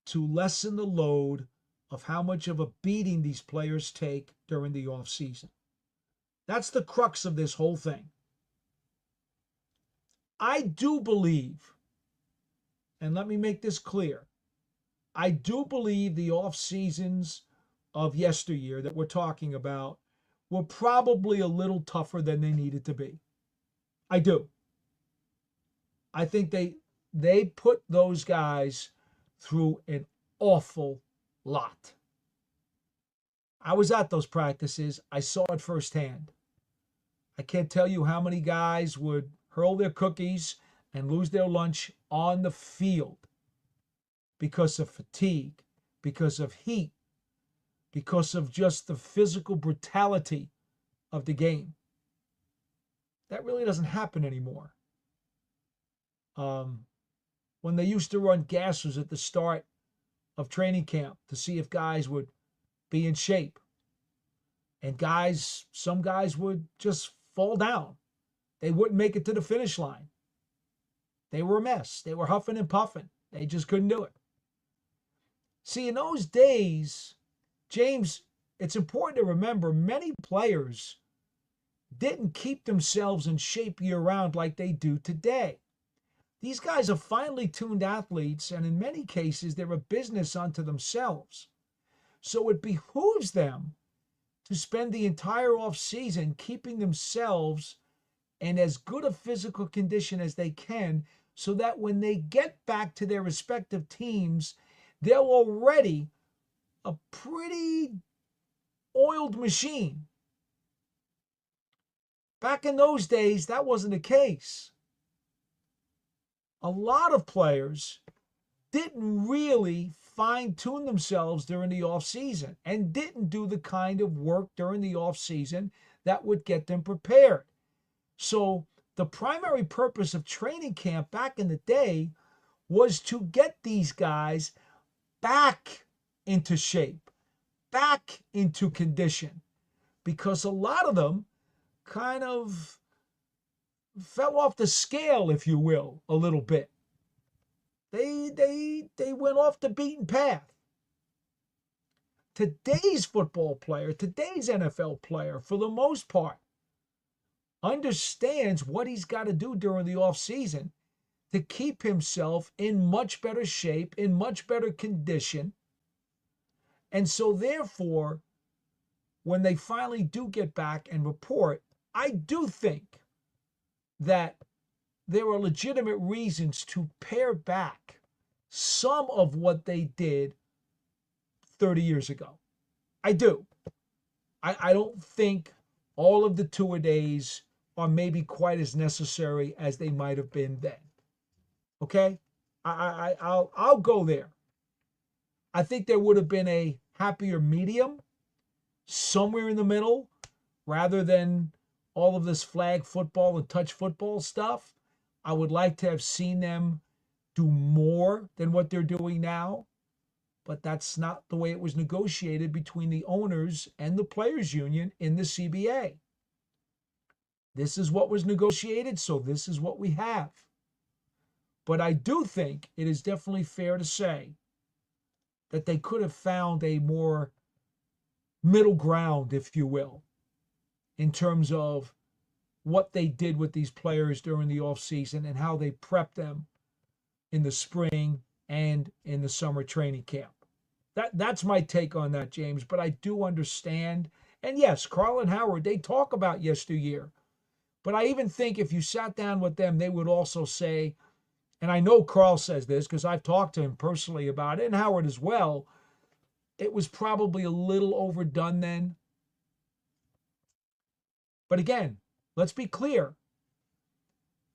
to lessen the load of how much of a beating these players take during the offseason. That's the crux of this whole thing. I do believe, and let me make this clear, I do believe the off seasons of yesteryear that we're talking about were probably a little tougher than they needed to be. I do. I think they put those guys through an awful lot. I was at those practices. I saw it firsthand. I can't tell you how many guys would hurl their cookies and lose their lunch on the field because of fatigue, because of heat, because of just the physical brutality of the game. That really doesn't happen anymore. When they used to run gassers at the start of training camp to see if guys would be in shape. And some guys would just fall down. They wouldn't make it to the finish line. They were a mess. They were huffing and puffing. They just couldn't do it. See, in those days, James, it's important to remember many players didn't keep themselves in shape year-round like they do today. These guys are finely tuned athletes, and in many cases, they're a business unto themselves. So it behooves them to spend the entire offseason keeping themselves in as good a physical condition as they can, so that when they get back to their respective teams, they're already a pretty oiled machine. Back in those days, that wasn't the case. A lot of players didn't really fine-tune themselves during the offseason and didn't do the kind of work during the offseason that would get them prepared. So the primary purpose of training camp back in the day was to get these guys back into shape, back into condition, because a lot of them kind of fell off the scale, if you will, a little bit. They went off the beaten path. Today's football player, today's NFL player, for the most part, understands what he's got to do during the offseason to keep himself in much better shape, in much better condition. And so therefore, when they finally do get back and report, I do think that there are legitimate reasons to pare back some of what they did 30 years ago. I do. I don't think all of the two-a-days are maybe quite as necessary as they might have been then. Okay? I'll go there. I think there would have been a happier medium somewhere in the middle, rather than all of this flag football and touch football stuff. I would like to have seen them do more than what they're doing now, but that's not the way it was negotiated between the owners and the players union in the CBA. This is what was negotiated, so this is what we have. But I do think it is definitely fair to say that they could have found a more middle ground, if you will, in terms of what they did with these players during the offseason and how they prepped them in the spring and in the summer training camp. That's my take on that, James. But I do understand. And yes, Carl and Howard, they talk about yesteryear. But I even think if you sat down with them, they would also say, and I know Carl says this because I've talked to him personally about it, and Howard as well, it was probably a little overdone then. But again, let's be clear.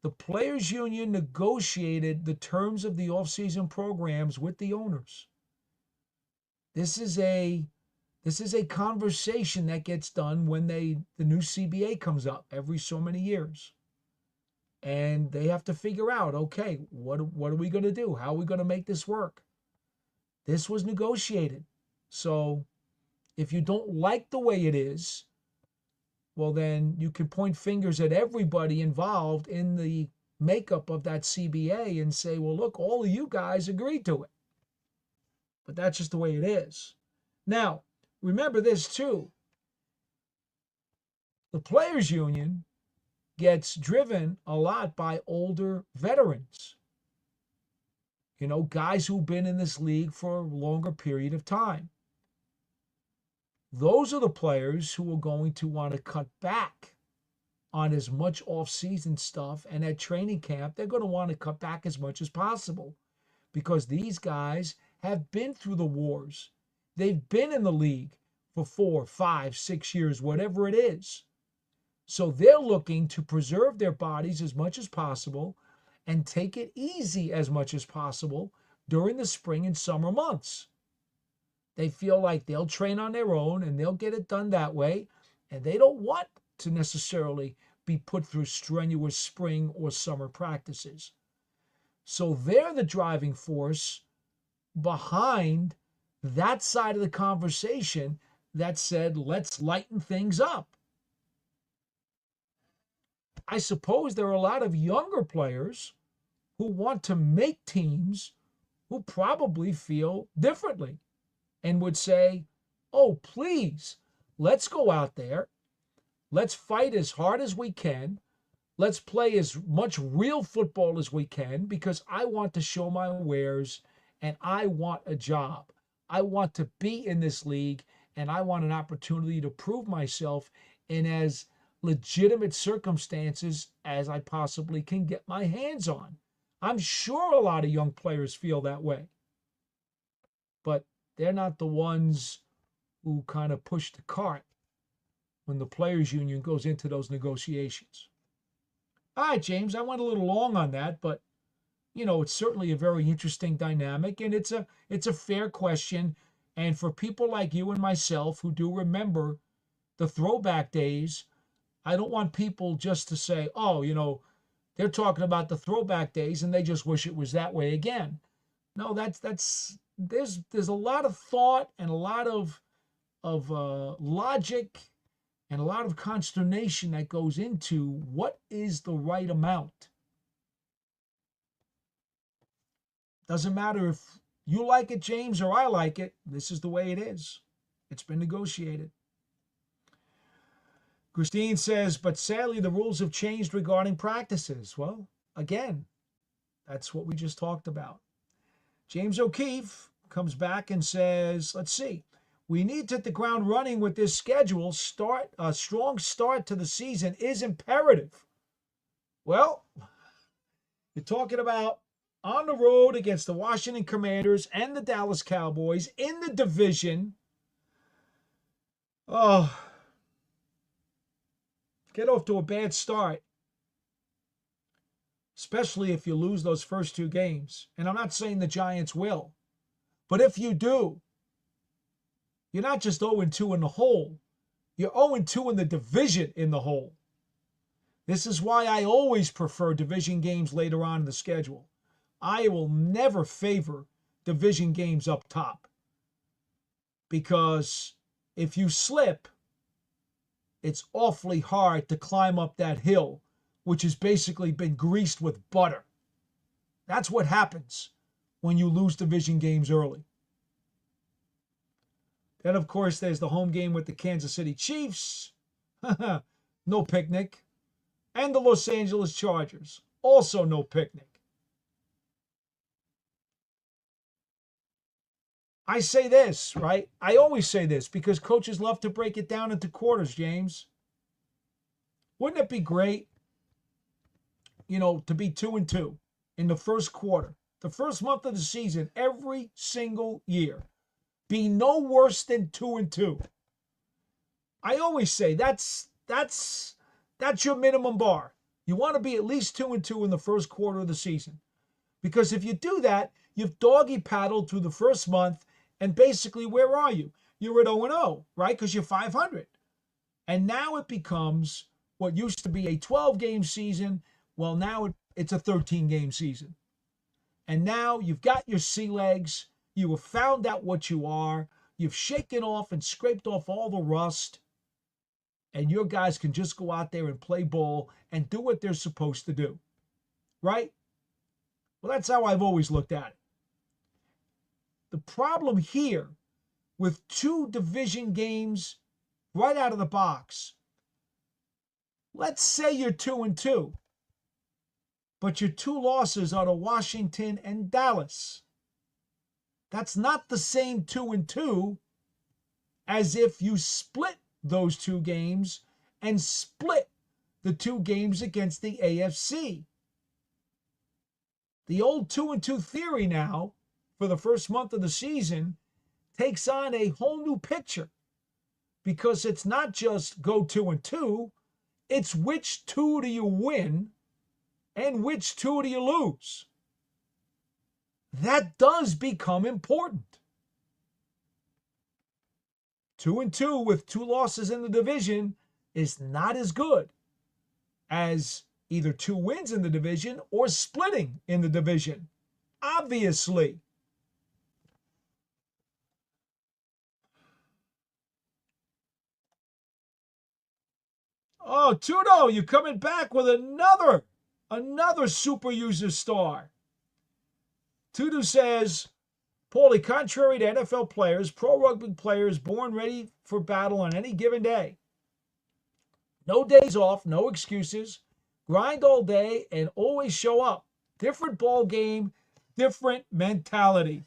The players union negotiated the terms of the offseason programs with the owners. This is a conversation that gets done when the new CBA comes up every so many years. And they have to figure out, okay, what are we going to do? How are we going to make this work? This was negotiated. So if you don't like the way it is, well, then you can point fingers at everybody involved in the makeup of that CBA and say, well, look, all of you guys agreed to it. But that's just the way it is. Now, remember this too. The players union gets driven a lot by older veterans. You know, guys who've been in this league for a longer period of time. Those are the players who are going to want to cut back on as much off-season stuff, and at training camp, they're going to want to cut back as much as possible because these guys have been through the wars. They've been in the league for 4, 5, 6 years, whatever it is. So they're looking to preserve their bodies as much as possible and take it easy as much as possible during the spring and summer months. They feel like they'll train on their own and they'll get it done that way, and they don't want to necessarily be put through strenuous spring or summer practices. So they're the driving force behind that side of the conversation that said, let's lighten things up. I suppose there are a lot of younger players who want to make teams who probably feel differently and would say, oh, please, let's go out there. Let's fight as hard as we can. Let's play as much real football as we can because I want to show my wares and I want a job. I want to be in this league and I want an opportunity to prove myself in as legitimate circumstances as I possibly can get my hands on. I'm sure a lot of young players feel that way, but they're not the ones who kind of push the cart when the players union goes into those negotiations. All right, James, I went a little long on that, but it's certainly a very interesting dynamic, and it's a fair question. And for people like you and myself who do remember the throwback days, I don't want people just to say, oh, they're talking about the throwback days and they just wish it was that way again. No, there's a lot of thought and a lot of logic and a lot of consternation that goes into what is the right amount. Doesn't matter if you like it, James, or I like it. This is the way it is. It's been negotiated. Christine says, but sadly, the rules have changed regarding practices. Well, again, that's what we just talked about. James O'Keefe comes back and says, let's see. We need to hit the ground running with this schedule. A strong start to the season is imperative. Well, you're talking about on the road against the Washington Commanders and the Dallas Cowboys in the division. Oh, get off to a bad start, especially if you lose those first two games. And I'm not saying the Giants will, but if you do, you're not just 0-2 in the hole. You're 0-2 in the division in the hole. This is why I always prefer division games later on in the schedule. I will never favor division games up top. Because if you slip, it's awfully hard to climb up that hill, which has basically been greased with butter. That's what happens when you lose division games early. Then, of course, there's the home game with the Kansas City Chiefs. No picnic. And the Los Angeles Chargers. Also no picnic. I say this, right? I always say this because coaches love to break it down into quarters, James. Wouldn't it be great, to be 2-2 in the first quarter, the first month of the season, every single year? Be no worse than 2-2. I always say that's your minimum bar. You want to be at least 2-2 in the first quarter of the season. Because if you do that, you've doggy paddled through the first month, and basically, where are you? You're at 0-0, right? Because you're 500. And now it becomes what used to be a 12-game season. Well, now it's a 13-game season. And now you've got your sea legs. You have found out what you are. You've shaken off and scraped off all the rust. And your guys can just go out there and play ball and do what they're supposed to do. Right? Well, that's how I've always looked at it. The problem here with two division games right out of the box, let's say you're 2-2, but your two losses are to Washington and Dallas. That's not the same 2-2 as if you split those two games and split the two games against the AFC. The old 2-2 theory now for the first month of the season takes on a whole new picture because it's not just go 2-2, it's which two do you win and which two do you lose. That does become important. 2-2 with two losses in the division is not as good as either two wins in the division or splitting in the division. Obviously. Oh, Tudo, you coming back with another super user star. Tudo says, Paulie, contrary to NFL players, pro rugby players born ready for battle on any given day. No days off, no excuses. Grind all day and always show up. Different ball game, different mentality.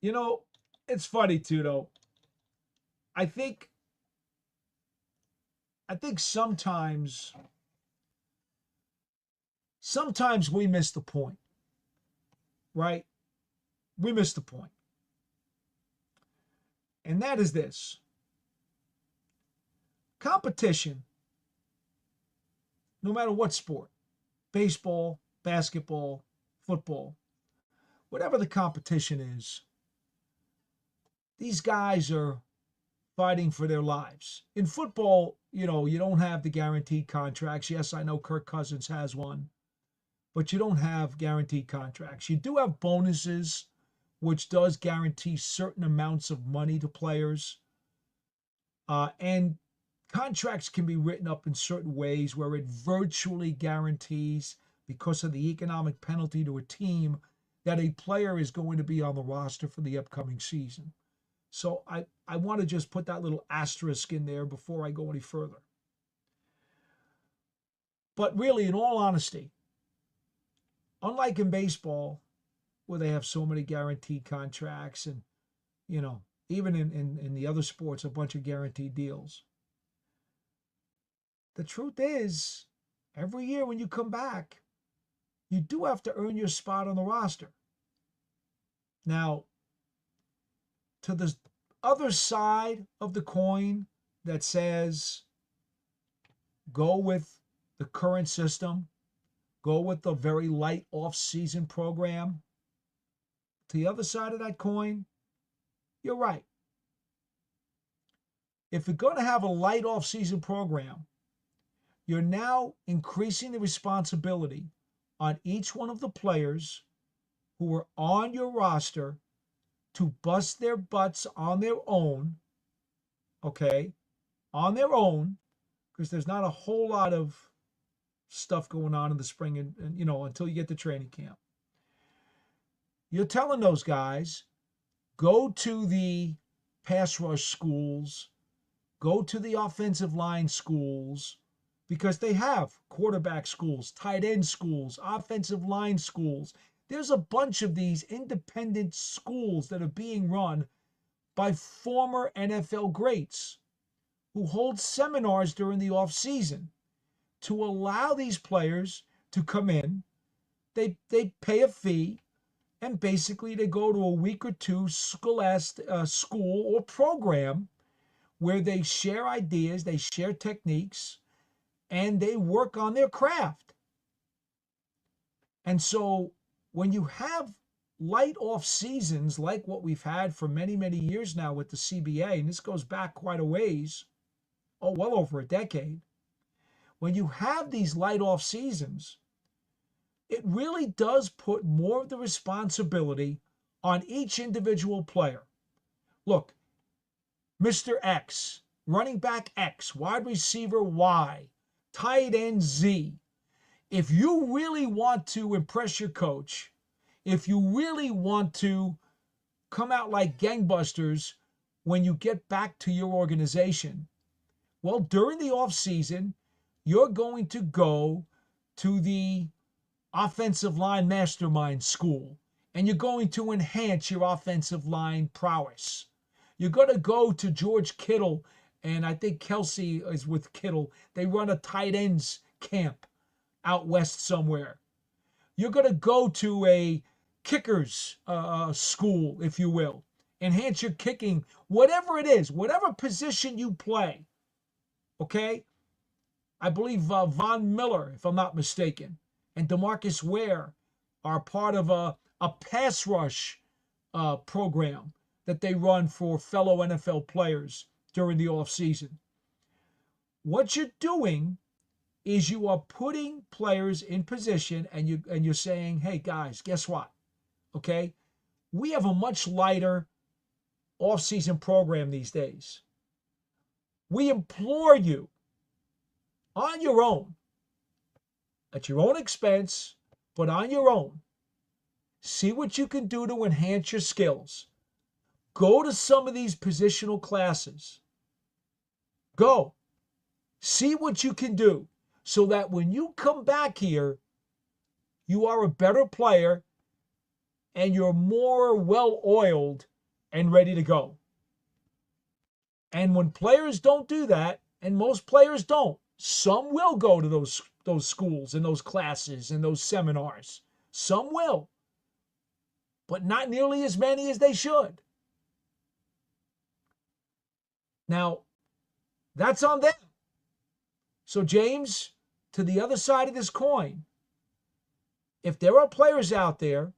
You know, it's funny too, though. I think sometimes we miss the point, right? We miss the point. And that is this. Competition, no matter what sport, baseball, basketball, football, whatever the competition is, these guys are fighting for their lives. In football, you don't have the guaranteed contracts. Yes, I know Kirk Cousins has one, but you don't have guaranteed contracts. You do have bonuses, which does guarantee certain amounts of money to players. And contracts can be written up in certain ways where it virtually guarantees, because of the economic penalty to a team, that a player is going to be on the roster for the upcoming season. So I want to just put that little asterisk in there before I go any further. But really, in all honesty, unlike in baseball, where they have so many guaranteed contracts and, even in the other sports, a bunch of guaranteed deals. The truth is, every year when you come back, you do have to earn your spot on the roster. Now, to the other side of the coin that says, go with the current system, go with the very light off-season program, to the other side of that coin, you're right. If you're going to have a light off-season program, you're now increasing the responsibility on each one of the players who are on your roster to bust their butts on their own, okay, on their own, because there's not a whole lot of stuff going on in the spring and until you get to training camp. You're telling those guys, go to the pass rush schools, go to the offensive line schools, because they have quarterback schools, tight end schools, offensive line schools. There's a bunch of these independent schools that are being run by former NFL greats who hold seminars during the off season to allow these players to come in. They pay a fee, and basically they go to a week or two school or program where they share ideas, they share techniques, and they work on their craft. And so when you have light off seasons like what we've had for many, many years now with the CBA, and this goes back quite a ways, well over a decade, when you have these light off seasons, it really does put more of the responsibility on each individual player. Look, Mr. X, running back X, wide receiver Y, tight end Z. If you really want to impress your coach, if you really want to come out like gangbusters when you get back to your organization, well, during the offseason, you're going to go to the offensive line mastermind school, and you're going to enhance your offensive line prowess. You're going to go to George Kittle, and I think Kelsey is with Kittle. They run a tight ends camp out west somewhere. You're going to go to a kickers school, if you will. Enhance your kicking, whatever it is, whatever position you play. Okay? I believe Von Miller, if I'm not mistaken, and DeMarcus Ware are part of a pass rush program that they run for fellow NFL players during the offseason. What you're doing is you are putting players in position, and you're saying, hey guys, guess what? okay? We have a much lighter off-season program these days. We implore you, on your own, at your own expense, but on your own, see what you can do to enhance your skills. Go to some of these positional classes. Go. See what you can do so that when you come back here, you are a better player and you're more well-oiled and ready to go. And when players don't do that, and most players don't, some will go to those schools and those classes and those seminars. Some will, but not nearly as many as they should. Now, that's on them. So, James, to the other side of this coin, if there are players out there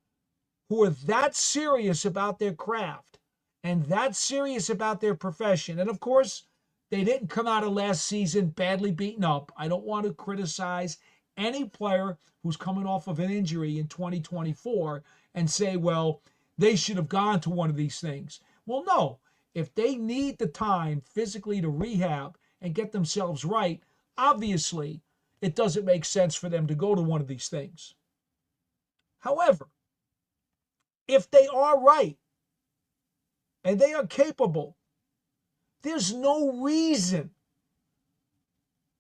who are that serious about their craft and that serious about their profession, and of course, they didn't come out of last season badly beaten up. I don't want to criticize any player who's coming off of an injury in 2024 and say, well, they should have gone to one of these things. Well, no. If they need the time physically to rehab and get themselves right, obviously, it doesn't make sense for them to go to one of these things. However, if they are right and they are capable, there's no reason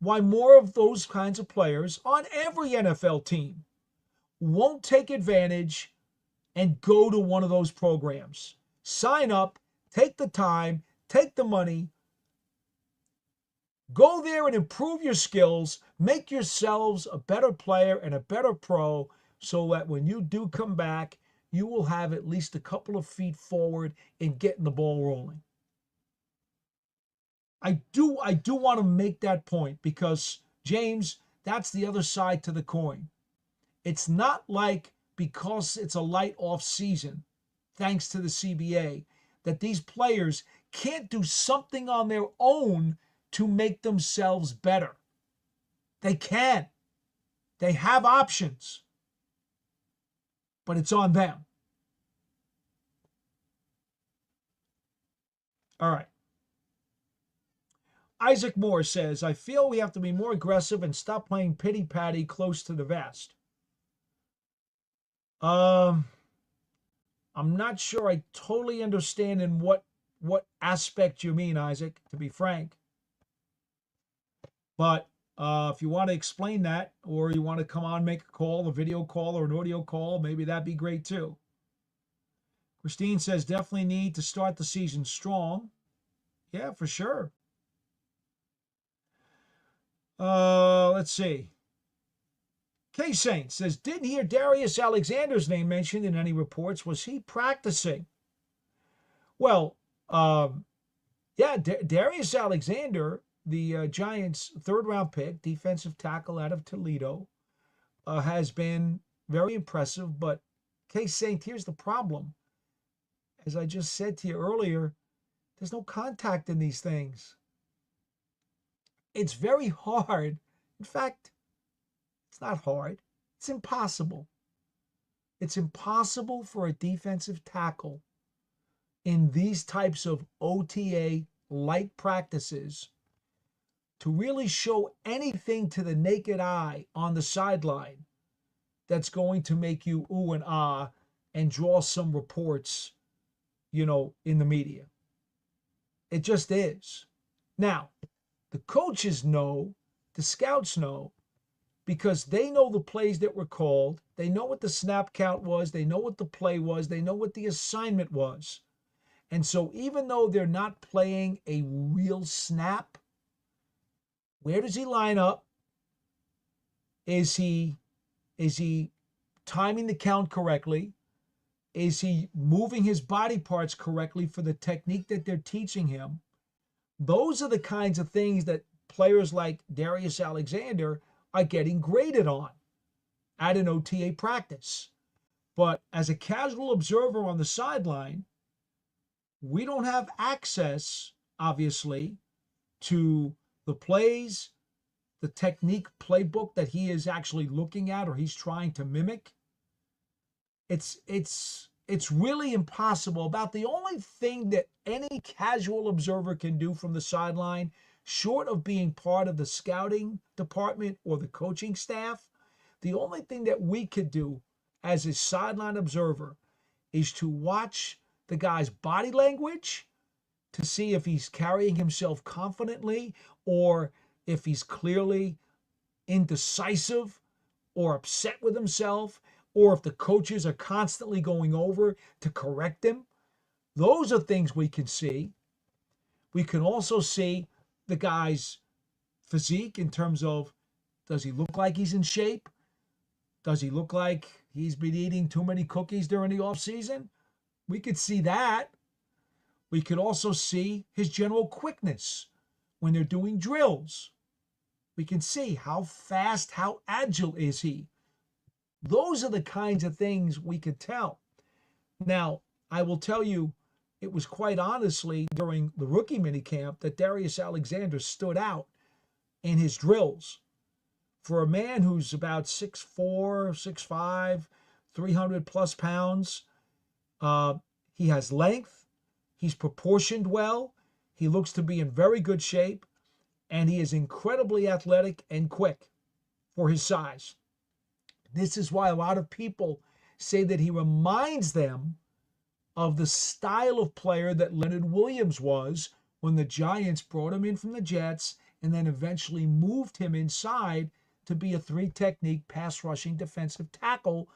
why more of those kinds of players on every NFL team won't take advantage and go to one of those programs. Sign up, take the time, take the money, go there and improve your skills, make yourselves a better player and a better pro so that when you do come back, you will have at least a couple of feet forward in getting the ball rolling. I do want to make that point because, James, that's the other side to the coin. It's not like because it's a light off season, thanks to the CBA, that these players can't do something on their own to make themselves better. They can. They have options. But it's on them. All right. Isaac Moore says, I feel we have to be more aggressive and stop playing pity-patty close to the vest. I'm not sure I totally understand in what aspect you mean, Isaac, to be frank. But if you want to explain that, or you want to come on, make a call, a video call or an audio call, maybe that'd be great too. Christine says, definitely need to start the season strong. Yeah, for sure. Let's see. K-Saint says, didn't hear Darius Alexander's name mentioned in any reports. Was he practicing? Well, yeah, Darius Alexander, the Giants' third-round pick, defensive tackle out of Toledo, has been very impressive. But, K-Saint, here's the problem. As I just said to you earlier, there's no contact in these things. It's very hard. In fact, it's not hard. It's impossible. It's impossible for a defensive tackle in these types of OTA-like practices to really show anything to the naked eye on the sideline that's going to make you ooh and ah and draw some reports, in the media. It just is. Now, the coaches know, the scouts know, because they know the plays that were called. They know what the snap count was. They know what the play was. They know what the assignment was. And so even though they're not playing a real snap, where does he line up? Is he timing the count correctly? Is he moving his body parts correctly for the technique that they're teaching him? Those are the kinds of things that players like Darius Alexander are getting graded on at an OTA practice. But as a casual observer on the sideline, we don't have access, obviously, to the plays, the technique playbook that he is actually looking at or he's trying to mimic. It's it's really impossible. About the only thing that any casual observer can do from the sideline, short of being part of the scouting department or the coaching staff, the only thing that we could do as a sideline observer is to watch the guy's body language to see if he's carrying himself confidently or if he's clearly indecisive or upset with himself, or if the coaches are constantly going over to correct him. Those are things we can see. We can also see the guy's physique in terms of, does he look like he's in shape? Does he look like he's been eating too many cookies during the offseason? We could see that. We could also see his general quickness when they're doing drills. We can see how fast, how agile is he. Those are the kinds of things we could tell. Now, I will tell you, it was quite honestly during the rookie minicamp that Darius Alexander stood out in his drills. For a man who's about 6'4", 6'5", 300 plus pounds, he has length, he's proportioned well, he looks to be in very good shape, and he is incredibly athletic and quick for his size. This is why a lot of people say that he reminds them of the style of player that Leonard Williams was when the Giants brought him in from the Jets and then eventually moved him inside to be a three-technique pass rushing defensive tackle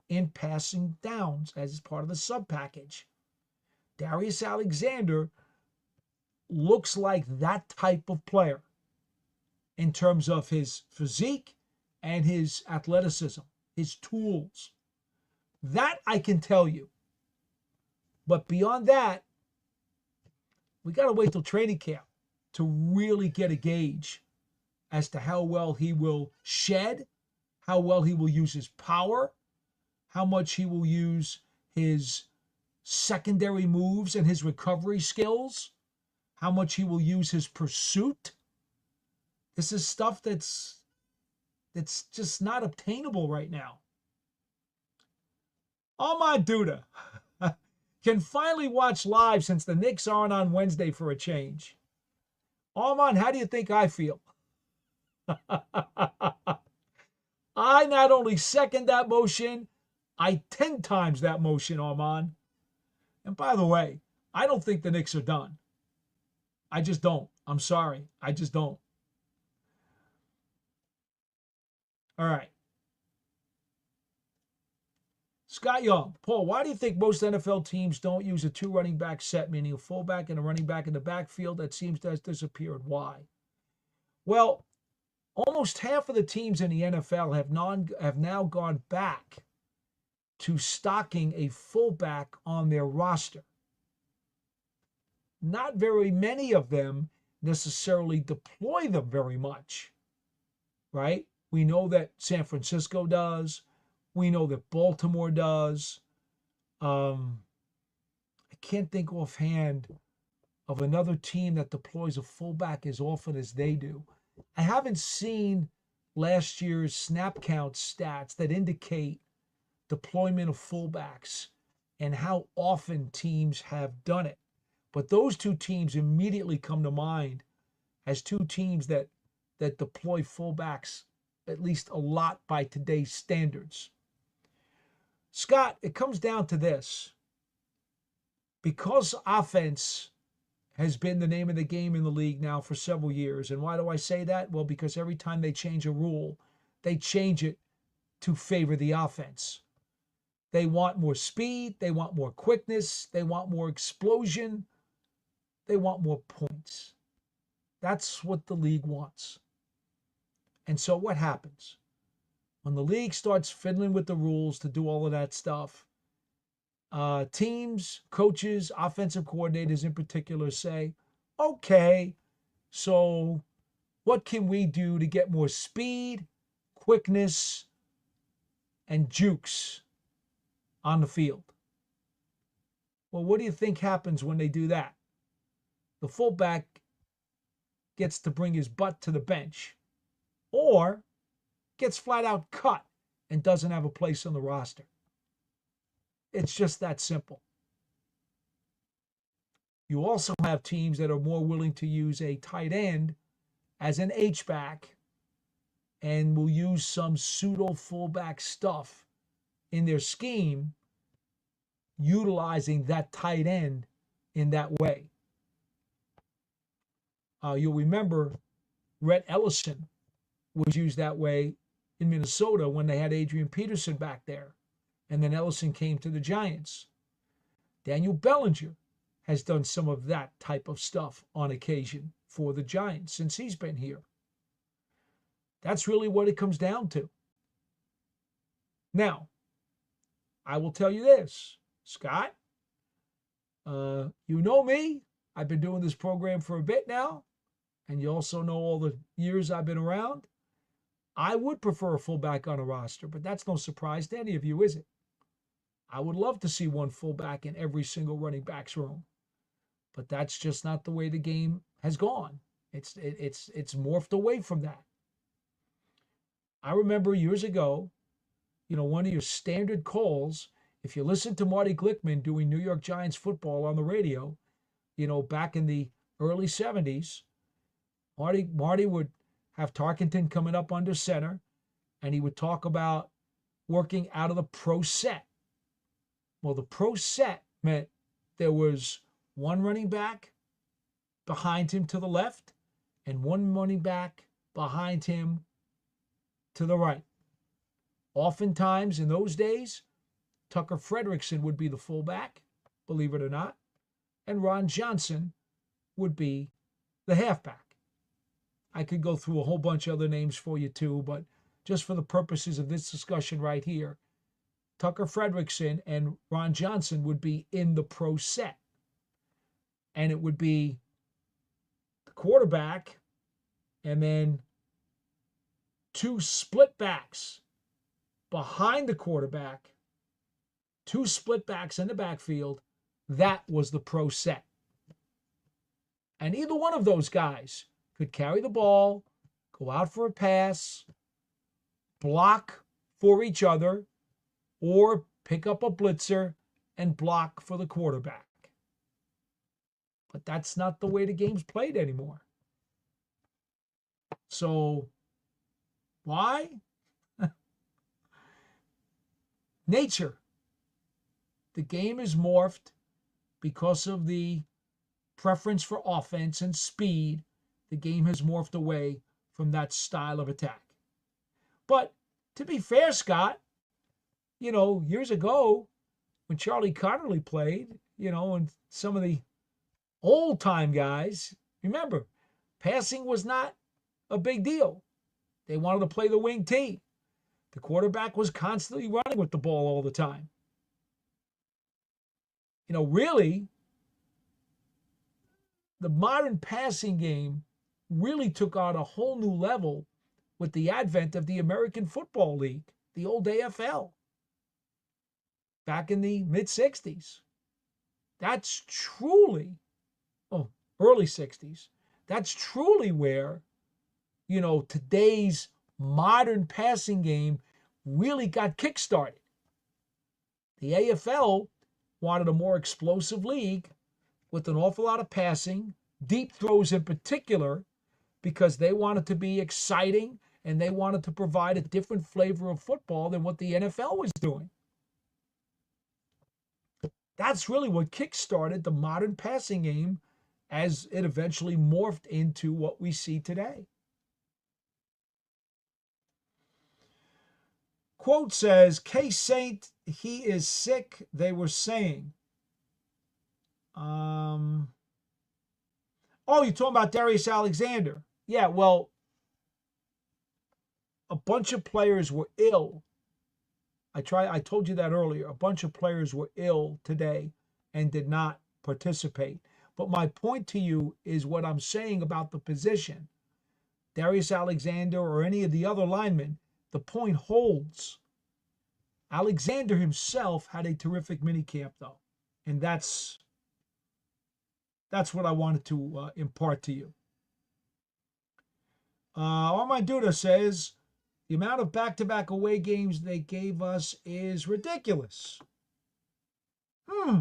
in passing downs as part of the sub package. Darius Alexander looks like that type of player in terms of his physique and his athleticism, his tools. That I can tell you. But beyond that, we got to wait till training camp to really get a gauge as to how well he will shed, how well he will use his power, how much he will use his secondary moves and his recovery skills, how much he will use his pursuit. This is stuff that's just not obtainable right now. Ahmad Duda can finally watch live since the Knicks aren't on Wednesday for a change. Ahmad, how do you think I feel? I not only second that motion, I 10 times that motion, Ahmad. And by the way, I don't think the Knicks are done. I just don't. I'm sorry. I just don't. All right. Scott Young. Paul, why do you think most NFL teams don't use a two running back set, meaning a fullback and a running back in the backfield? That seems to have disappeared. Why? Well, almost half of the teams in the NFL have now gone back to stocking a fullback on their roster. Not very many of them necessarily deploy them very much, right? We know that San Francisco does. We know that Baltimore does. I can't think offhand of another team that deploys a fullback as often as they do. I haven't seen last year's snap count stats that indicate deployment of fullbacks and how often teams have done it. But those two teams immediately come to mind as two teams that deploy fullbacks at least a lot by today's standards. Scott, it comes down to this. Because offense has been the name of the game in the league now for several years. And why do I say that? Well, because every time they change a rule, they change it to favor the offense. They want more speed. They want more quickness. They want more explosion. They want more points. That's what the league wants. And so what happens? When the league starts fiddling with the rules to do all of that stuff, teams, coaches, offensive coordinators in particular say, okay, so what can we do to get more speed, quickness, and jukes on the field? Well, what do you think happens when they do that? The fullback gets to bring his butt to the bench or gets flat out cut and doesn't have a place on the roster. It's just that simple. You also have teams that are more willing to use a tight end as an H-back and will use some pseudo fullback stuff in their scheme, utilizing that tight end in that way. You'll remember Rhett Ellison was used that way in Minnesota when they had Adrian Peterson back there. And then Ellison came to the Giants. Daniel Bellinger has done some of that type of stuff on occasion for the Giants since he's been here. That's really what it comes down to. Now, I will tell you this, Scott. You know me. I've been doing this program for a bit now, and you also know all the years I've been around. I would prefer a fullback on a roster, but that's no surprise to any of you, is it? I would love to see one fullback in every single running back's room, but that's just not the way the game has gone. It's morphed away from that. I remember years ago, one of your standard calls, if you listen to Marty Glickman doing New York Giants football on the radio, back in the early 70s, Marty would have Tarkenton coming up under center, and he would talk about working out of the pro set. Well, the pro set meant there was one running back behind him to the left and one running back behind him to the right. Oftentimes in those days, Tucker Frederickson would be the fullback, believe it or not, and Ron Johnson would be the halfback. I could go through a whole bunch of other names for you too, but just for the purposes of this discussion right here, Tucker Frederickson and Ron Johnson would be in the pro set. And it would be the quarterback and then two split backs behind the quarterback, two split backs in the backfield. That was the pro set. And either one of those guys could carry the ball, go out for a pass, block for each other, or pick up a blitzer and block for the quarterback. But that's not the way the game's played anymore. So, why? Nature. The game is morphed because of the preference for offense and speed. The game has morphed away from that style of attack. But to be fair, Scott, years ago when Charlie Connerly played, and some of the old-time guys, remember, passing was not a big deal. They wanted to play the wing T. The quarterback was constantly running with the ball all the time. Really, the modern passing game really took on a whole new level with the advent of the American Football League, the old AFL, back in the mid-'60s. That's truly, early 60s. That's truly where, today's modern passing game really got kickstarted. The AFL wanted a more explosive league with an awful lot of passing, deep throws in particular, because they wanted to be exciting and they wanted to provide a different flavor of football than what the NFL was doing. That's really what kickstarted the modern passing game as it eventually morphed into what we see today. Quote says, K-Saint, he is sick, they were saying. Oh, you're talking about Darius Alexander. Yeah, well, a bunch of players were ill. I told you that earlier. A bunch of players were ill today and did not participate. But my point to you is what I'm saying about the position. Darius Alexander or any of the other linemen, the point holds. Alexander himself had a terrific minicamp, though. And that's what I wanted to impart to you. Armand Duda says, the amount of back-to-back away games they gave us is ridiculous. Hmm.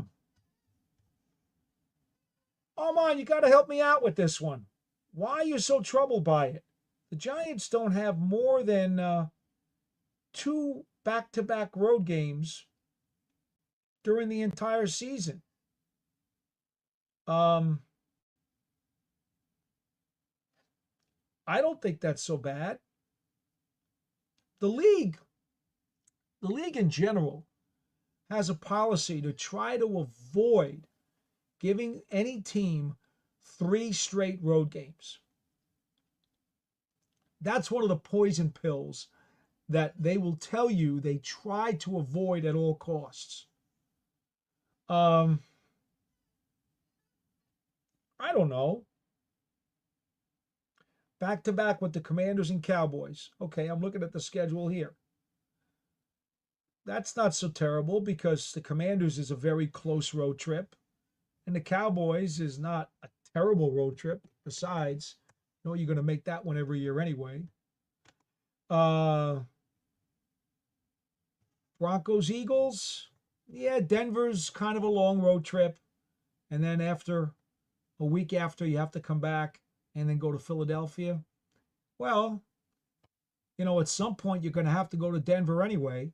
Oh, man, you got to help me out with this one. Why are you so troubled by it? The Giants don't have more than two back-to-back road games during the entire season. Um, I don't think that's so bad. The league, the league in general, has a policy to try to avoid giving any team three straight road games. That's one of the poison pills that they will tell you they try to avoid at all costs. Um, I don't know. Back to back with the Commanders and Cowboys. Okay, I'm looking at the schedule here. That's not so terrible because the Commanders is a very close road trip, and the Cowboys is not a terrible road trip. Besides, you know you're going to make that one every year anyway. Uh, Broncos, Eagles. Yeah, Denver's kind of a long road trip, and then after a week after, you have to come back and then go to Philadelphia. Well, you know, at some point you're going to have to go to Denver anyway.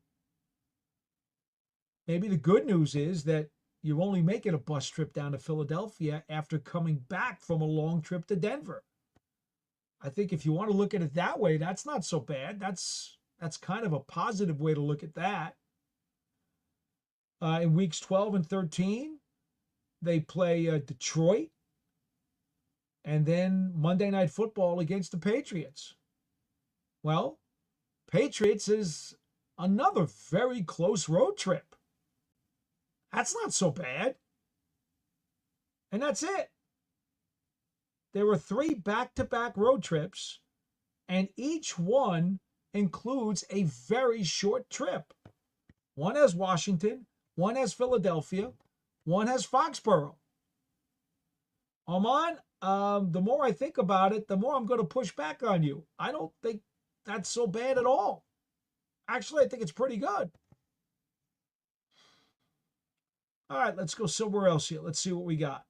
Maybe the good news is that you're only making a bus trip down to Philadelphia after coming back from a long trip to Denver. I think if you want to look at it that way, that's not so bad. That's kind of a positive way to look at that. In weeks 12 and 13, they play Detroit and then Monday Night Football against the Patriots. Well, Patriots is another very close road trip. That's not so bad. And that's it. There were three back-to-back road trips, and each one includes a very short trip. One has Washington, one has Philadelphia, one has Foxborough. Armand, the more I think about it, the more I'm going to push back on you. I don't think that's so bad at all. Actually, I think it's pretty good. All right, let's go somewhere else here. Let's see what we got.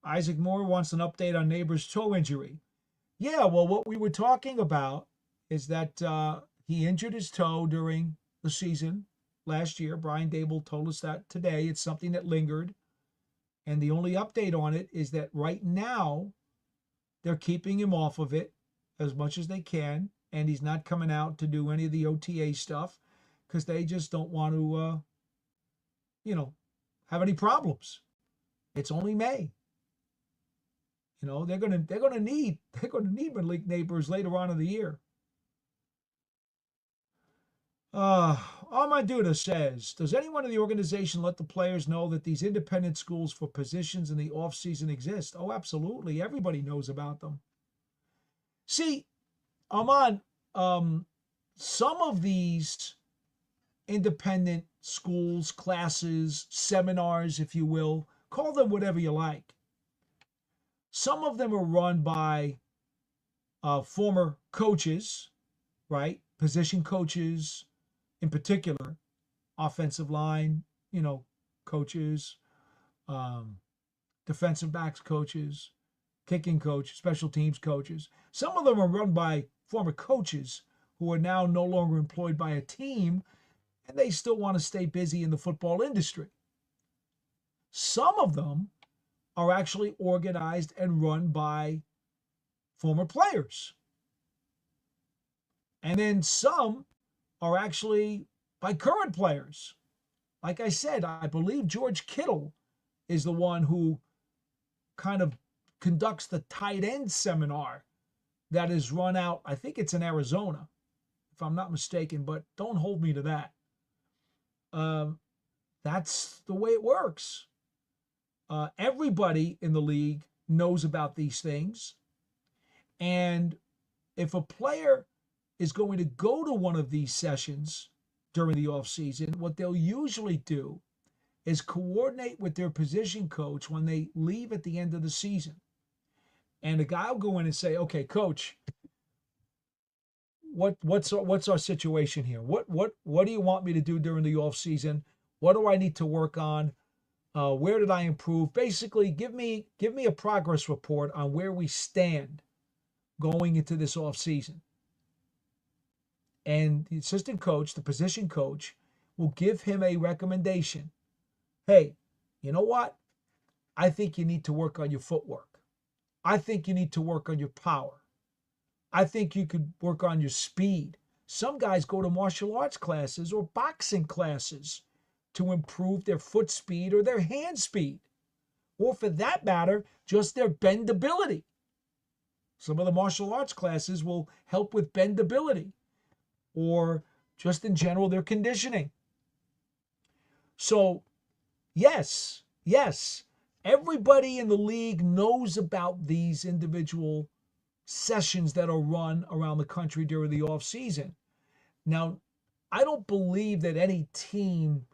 Isaac Moore wants an update on Nabers' toe injury. Yeah, well, what we were talking about is that he injured his toe during the season last year. Brian Daboll told us that today. It's something that lingered. And the only update on it is that right now they're keeping him off of it as much as they can. And he's not coming out to do any of the OTA stuff because they just don't want to, have any problems. It's only May. You know, they're gonna need Malik Nabers later on in the year. Armanduda says, does anyone in the organization let the players know that these independent schools for positions in the offseason exist? Oh, absolutely. Everybody knows about them. See, Armand, some of these independent schools, classes, seminars, if you will, call them whatever you like. Some of them are run by former coaches, right? Position coaches in particular, offensive line, coaches, defensive backs coaches, kicking coach, special teams coaches. Some of them are run by former coaches who are now no longer employed by a team, and they still want to stay busy in the football industry. Some of them are actually organized and run by former players. And then some are actually by current players. Like I said, I believe George Kittle is the one who kind of conducts the tight end seminar that is run out. I think it's in Arizona, if I'm not mistaken, but don't hold me to that. That's the way it works. Everybody in the league knows about these things. And if a player is going to go to one of these sessions during the offseason, what they'll usually do is coordinate with their position coach when they leave at the end of the season. And the guy will go in and say, okay, coach, what's our situation here? What do you want me to do during the off season? What do I need to work on? Where did I improve? Basically, give me a progress report on where we stand going into this off season. And the assistant coach, the position coach, will give him a recommendation. Hey, you know what? I think you need to work on your footwork. I think you need to work on your power. I think you could work on your speed. Some guys go to martial arts classes or boxing classes to improve their foot speed or their hand speed, or for that matter, just their bendability. Some of the martial arts classes will help with bendability or just in general their conditioning. So, yes, everybody in the league knows about these individual sessions that are run around the country during the off season. Now, I don't believe that any team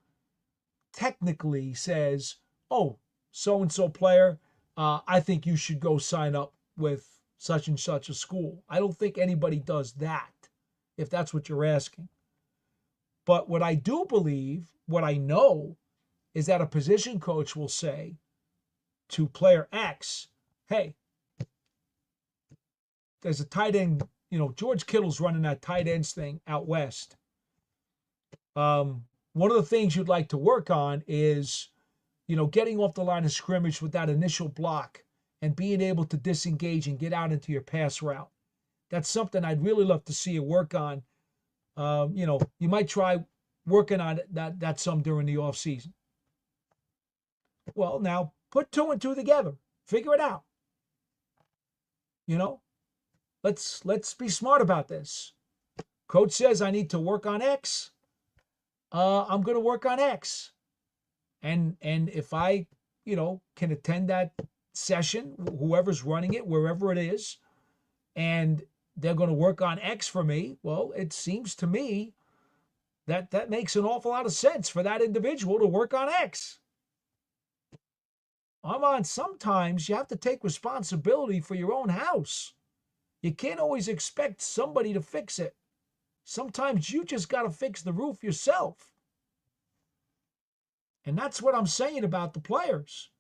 technically says, oh, so-and-so player, I think you should go sign up with such and such a school. I don't think anybody does that, if that's what you're asking. But what I do believe, what I know, is that a position coach will say to player X, hey, there's a tight end, George Kittle's running that tight ends thing out west. One of the things you'd like to work on is, getting off the line of scrimmage with that initial block and being able to disengage and get out into your pass route. That's something I'd really love to see you work on. You might try working on that some during the off season. Well, now put 2 and 2 together. Figure it out. Let's be smart about this. Coach says I need to work on X. I'm going to work on X. And if I, can attend that session, whoever's running it, wherever it is, and they're going to work on X for me, well, it seems to me that makes an awful lot of sense for that individual to work on X. Sometimes you have to take responsibility for your own house. You can't always expect somebody to fix it. Sometimes you just got to fix the roof yourself. And that's what I'm saying about the players.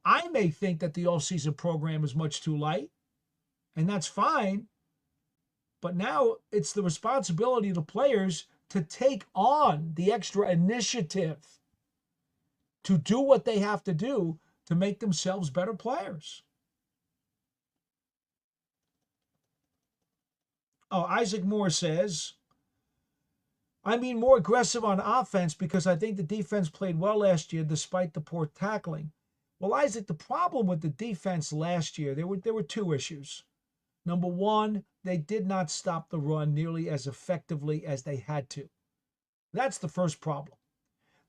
I may think that the off-season program is much too light, and that's fine. But now it's the responsibility of the players to take on the extra initiative to do what they have to do to make themselves better players. Oh, Isaac Moore says, I mean more aggressive on offense because I think the defense played well last year despite the poor tackling. Well, Isaac, the problem with the defense last year, there were 2 issues. Number one, they did not stop the run nearly as effectively as they had to. That's the first problem.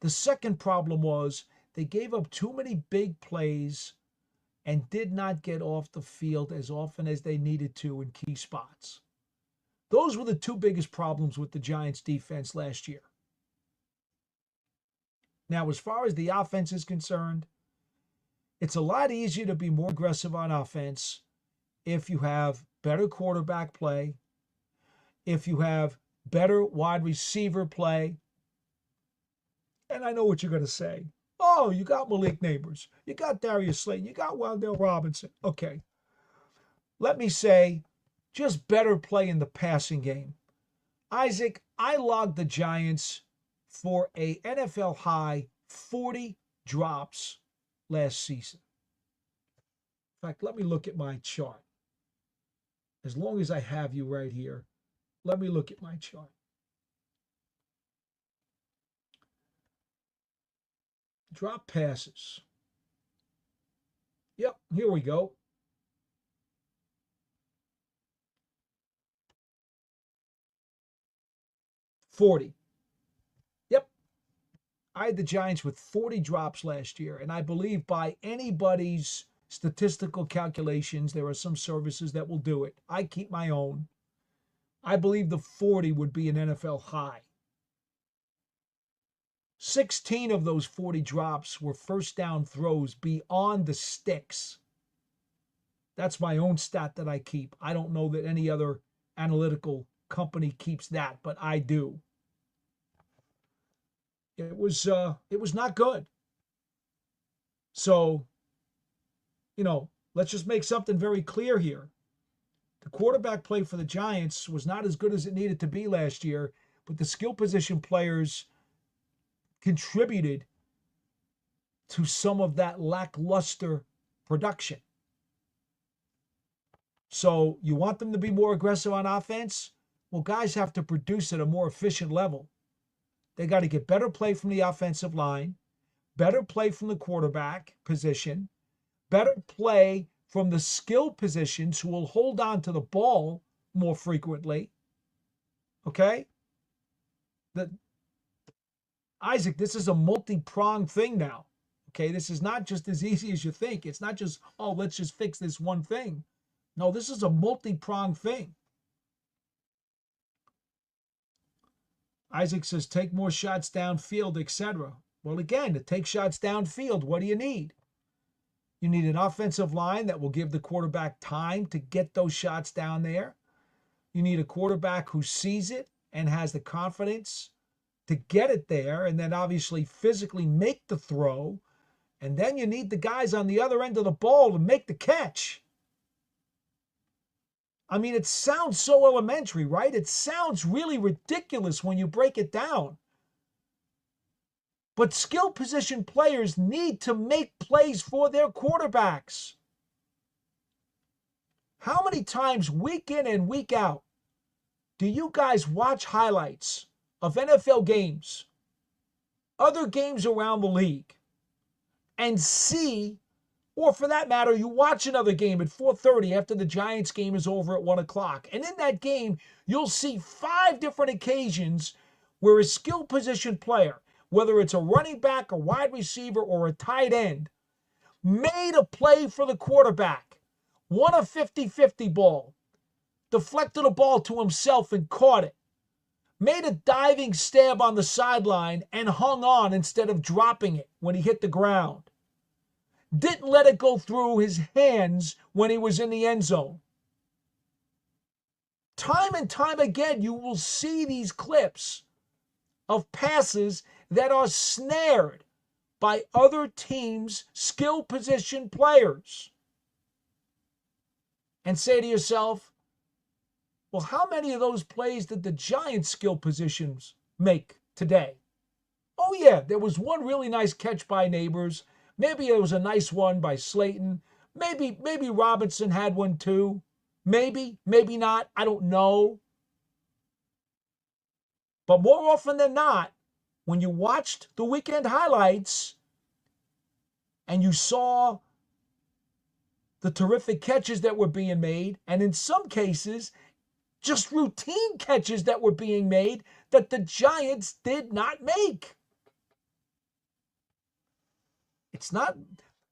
The second problem was they gave up too many big plays and did not get off the field as often as they needed to in key spots. Those were the 2 biggest problems with the Giants defense last year. Now, as far as the offense is concerned, it's a lot easier to be more aggressive on offense if you have better quarterback play, if you have better wide receiver play. And I know what you're going to say. Oh, you got Malik Nabers. You got Darius Slayton. You got Wendell Robinson. Okay. Let me say, just better play in the passing game. Isaac, I logged the Giants for a NFL high 40 drops last season. In fact, let me look at my chart. As long as I have you right here, let me look at my chart. Drop passes. Yep, here we go. $40. Yep. I had the Giants with 40 drops last year, and I believe by anybody's statistical calculations, there are some services that will do it. I keep my own. I believe the 40 would be an NFL high. 16 of those 40 drops were first down throws beyond the sticks. That's my own stat that I keep. I don't know that any other analytical company keeps that, but I do. It was not good. So, let's just make something very clear here. The quarterback play for the Giants was not as good as it needed to be last year, but the skill position players contributed to some of that lackluster production. So you want them to be more aggressive on offense? Well, guys have to produce at a more efficient level. They got to get better play from the offensive line, better play from the quarterback position, better play from the skill positions who will hold on to the ball more frequently. Okay? Isaac, this is a multi-pronged thing now. Okay? This is not just as easy as you think. It's not just, let's just fix this one thing. No, this is a multi-pronged thing. Isaac says, take more shots downfield, etc. Well, again, to take shots downfield, what do you need? You need an offensive line that will give the quarterback time to get those shots down there. You need a quarterback who sees it and has the confidence to get it there, and then obviously physically make the throw. And then you need the guys on the other end of the ball to make the catch. I mean, it sounds so elementary, right? It sounds really ridiculous when you break it down. But skill position players need to make plays for their quarterbacks. How many times week in and week out do you guys watch highlights of NFL games, other games around the league, and see, or for that matter, you watch another game at 4:30 after the Giants game is over at 1 o'clock. And in that game, you'll see 5 different occasions where a skill position player, whether it's a running back, a wide receiver, or a tight end, made a play for the quarterback, won a 50-50 ball, deflected a ball to himself and caught it, made a diving stab on the sideline and hung on instead of dropping it when he hit the ground, didn't let it go through his hands when he was in the end zone. Time and time again, you will see these clips of passes that are snared by other teams' skill position players. And say to yourself, well, how many of those plays did the Giants' skill positions make today? Oh, yeah, there was one really nice catch by Nabers. Maybe it was a nice one by Slayton. Maybe Robinson had one too. Maybe not. I don't know. But more often than not, when you watched the weekend highlights and you saw the terrific catches that were being made, and in some cases, just routine catches that were being made that the Giants did not make. It's not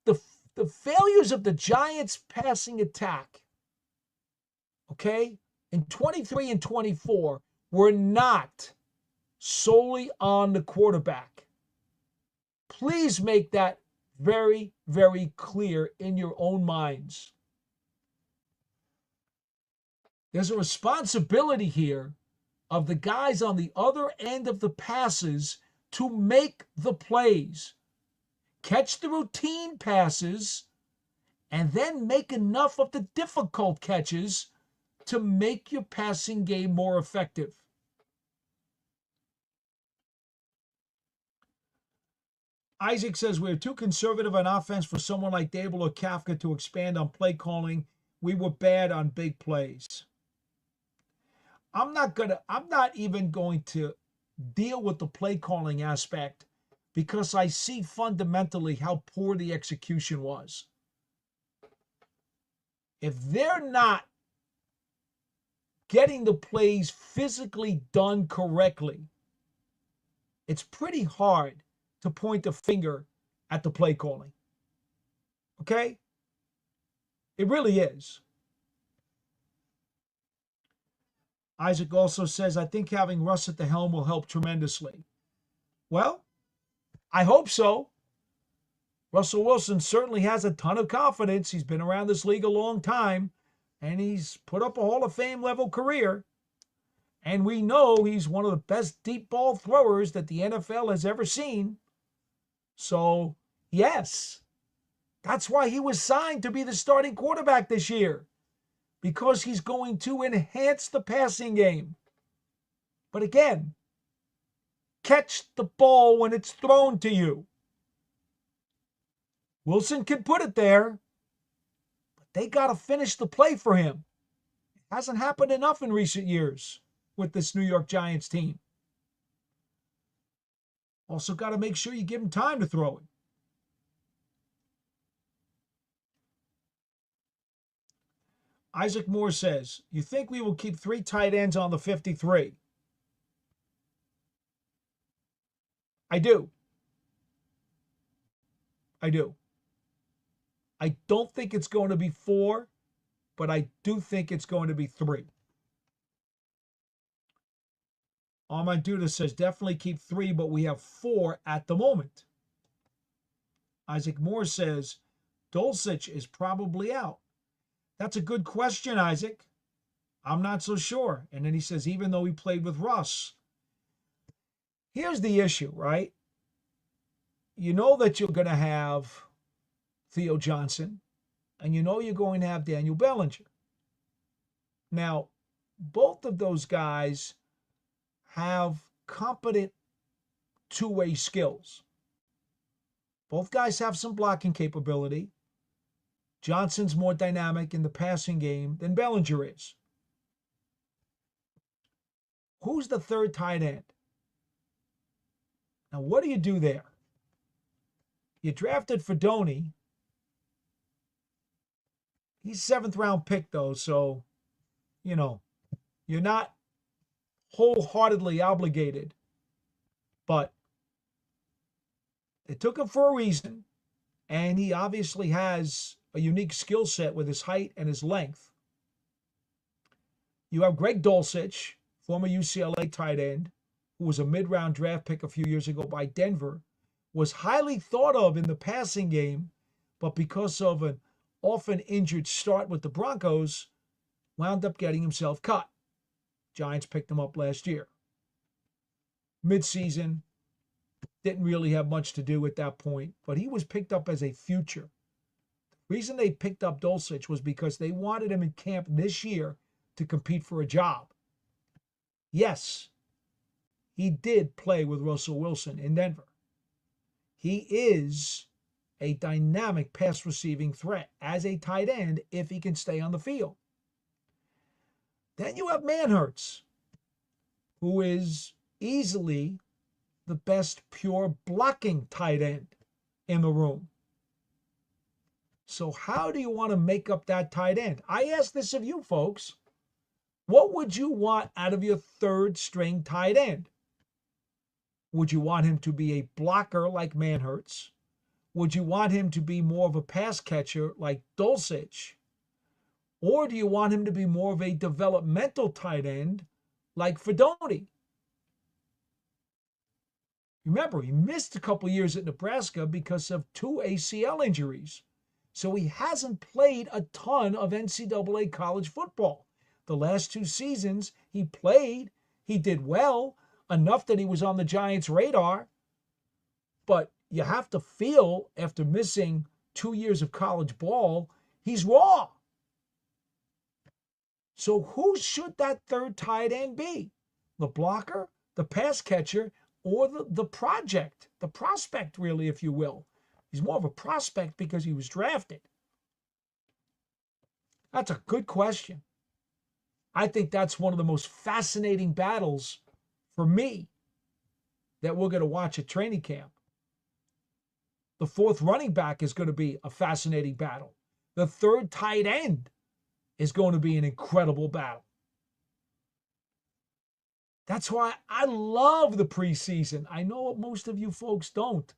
the failures of the Giants' passing attack, okay, in 23 and 24 were not solely on the quarterback. Please make that very, very clear in your own minds. There's a responsibility here of the guys on the other end of the passes to make the plays. Catch the routine passes, and then make enough of the difficult catches to make your passing game more effective. Isaac says we're too conservative on offense for someone like Daboll or Kafka to expand on play calling. We were bad on big plays. I'm not even going to deal with the play calling aspect, because I see fundamentally how poor the execution was. If they're not getting the plays physically done correctly, it's pretty hard to point a finger at the play calling. Okay? It really is. Isaac also says, I think having Russ at the helm will help tremendously. Well, I hope so. Russell Wilson certainly has a ton of confidence. He's been around this league a long time. and he's put up a Hall of Fame level career. And we know he's one of the best deep ball throwers that the NFL has ever seen. So, yes, that's why he was signed to be the starting quarterback this year, because he's going to enhance the passing game. But again, catch the ball when it's thrown to you. Wilson can put it there, but they got to finish the play for him. It hasn't happened enough in recent years with this New York Giants team. Also got to make sure you give him time to throw it. Isaac Moore says, you think we will keep 3 tight ends on the 53? I do. I don't think it's going to be 4, but I do think it's going to be 3. Armand Duda says, definitely keep 3, but we have 4 at the moment. Isaac Moore says, Dulcich is probably out. That's a good question, Isaac. I'm not so sure. And then he says, even though he played with Russ. Here's the issue, right? You know that you're going to have Theo Johnson, and you know you're going to have Daniel Bellinger. Now, both of those guys have competent two-way skills. Both guys have some blocking capability. Johnson's more dynamic in the passing game than Bellinger is. Who's the third tight end? Now, what do you do there? You drafted Fedoni. He's 7th round pick, though, so, you're not wholeheartedly obligated. But they took him for a reason, and he obviously has a unique skill set with his height and his length. You have Greg Dulcich, former UCLA tight end, who was a mid-round draft pick a few years ago by Denver, was highly thought of in the passing game, but because of an often injured start with the Broncos, wound up getting himself cut. Giants picked him up last year. Midseason, didn't really have much to do at that point, but he was picked up as a future. The reason they picked up Dulcich was because they wanted him in camp this year to compete for a job. Yes, he did play with Russell Wilson in Denver. He is a dynamic pass receiving threat as a tight end if he can stay on the field. Then you have Manhurts, who is easily the best pure blocking tight end in the room. So how do you want to make up that tight end? I ask this of you folks. What would you want out of your third string tight end? Would you want him to be a blocker like Manhurts? Would you want him to be more of a pass catcher like Dulcich? Or do you want him to be more of a developmental tight end like Fedoni? Remember, he missed a couple years at Nebraska because of 2 ACL injuries. So he hasn't played a ton of NCAA college football. The last 2 seasons he played, he did well, enough that he was on the Giants' radar. But you have to feel, after missing 2 years of college ball, he's raw. So who should that third tight end be? The blocker, the pass catcher, or the project, the prospect, really, if you will? He's more of a prospect because he was drafted. That's a good question. I think that's one of the most fascinating battles for me that we're going to watch at training camp. The fourth running back is going to be a fascinating battle. The third tight end is going to be an incredible battle. That's why I love the preseason. I know most of you folks don't.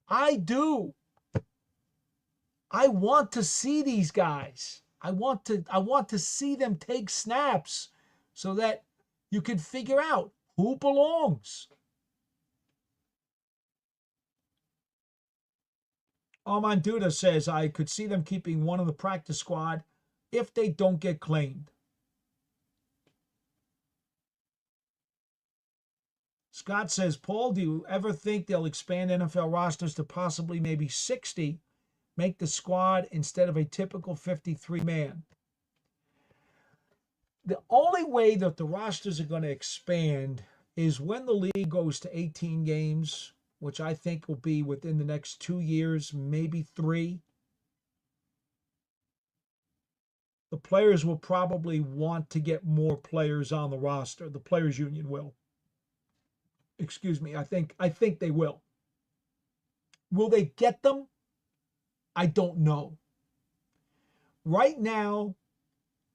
I do. I want to see these guys. I want to see them take snaps so that you can figure out who belongs. Armand Duda says, I could see them keeping one of the practice squad if they don't get claimed. Scott says, Paul, do you ever think they'll expand NFL rosters to possibly maybe 60, make the squad instead of a typical 53-man? The only way that the rosters are going to expand is when the league goes to 18 games, which I think will be within the next 2 years, maybe 3. The players will probably want to get more players on the roster. The players union will. Excuse me. I think they will. Will they get them? I don't know. Right now,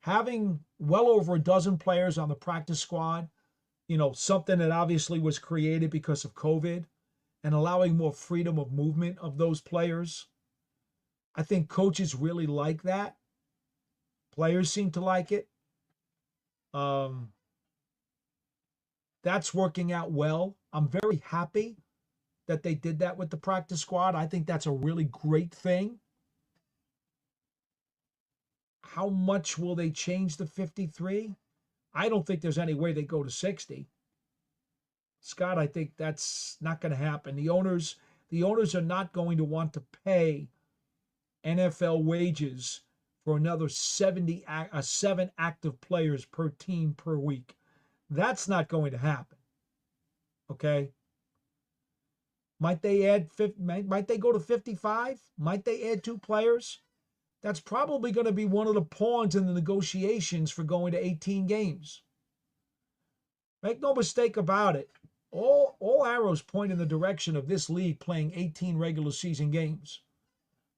having well over a dozen players on the practice squad, something that obviously was created because of COVID, and allowing more freedom of movement of those players, I think coaches really like that. Players seem to like it. That's working out well. I'm very happy that they did that with the practice squad. I think that's a really great thing. How much will they change the 53? I don't think there's any way they go to 60. Scott, I think that's not going to happen. The owners are not going to want to pay NFL wages for another 7 active players per team per week. That's not going to happen. Okay? Might they go to 55? Might they add 2 players? That's probably going to be one of the pawns in the negotiations for going to 18 games. Make no mistake about it. All arrows point in the direction of this league playing 18 regular season games,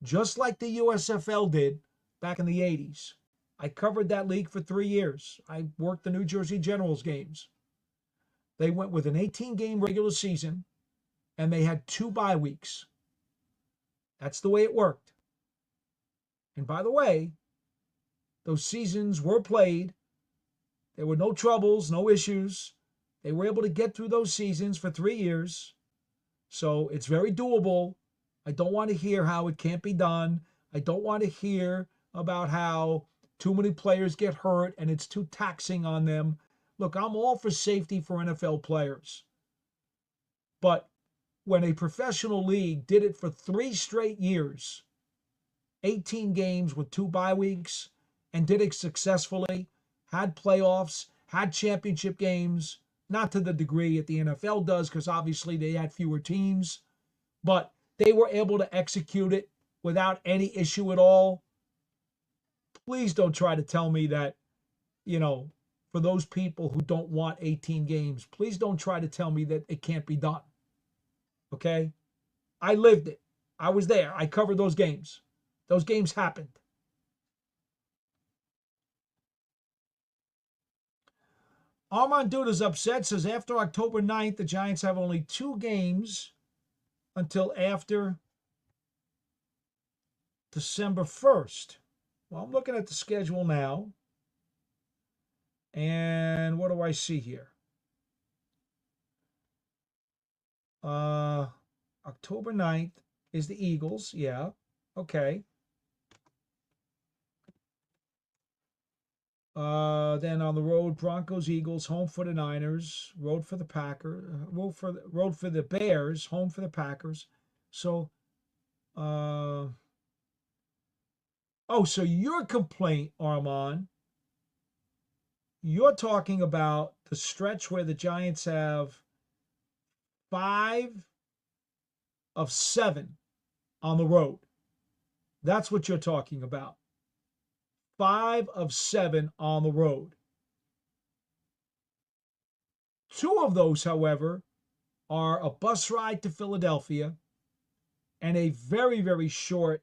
just like the USFL did back in the 80s. I covered that league for 3 years. I worked the New Jersey Generals games. They went with an 18-game regular season, and they had 2 bye weeks. That's the way it worked. And by the way, those seasons were played. There were no troubles, no issues. They were able to get through those seasons for 3 years. So it's very doable. I don't want to hear how it can't be done. I don't want to hear about how too many players get hurt and it's too taxing on them. Look, I'm all for safety for NFL players. But when a professional league did it for 3 straight years, 18 games with 2 bye weeks, and did it successfully, had playoffs, had championship games, not to the degree that the NFL does, because obviously they had fewer teams, but they were able to execute it without any issue at all. Please don't try to tell me that, for those people who don't want 18 games, please don't try to tell me that it can't be done. Okay? I lived it. I was there. I covered those games. Those games happened. Armand Duda's upset, says after October 9th, the Giants have only 2 games until after December 1st. Well, I'm looking at the schedule now. And what do I see here? October 9th is the Eagles. Yeah. Okay. Then on the road, Broncos, Eagles, home for the Niners, road for the Packers, road for the Bears, home for the Packers. So, so your complaint, Armand, you're talking about the stretch where the Giants have 5 of 7 on the road. That's what you're talking about. 5 of 7 on the road. 2 of those, however, are a bus ride to Philadelphia and a very, very short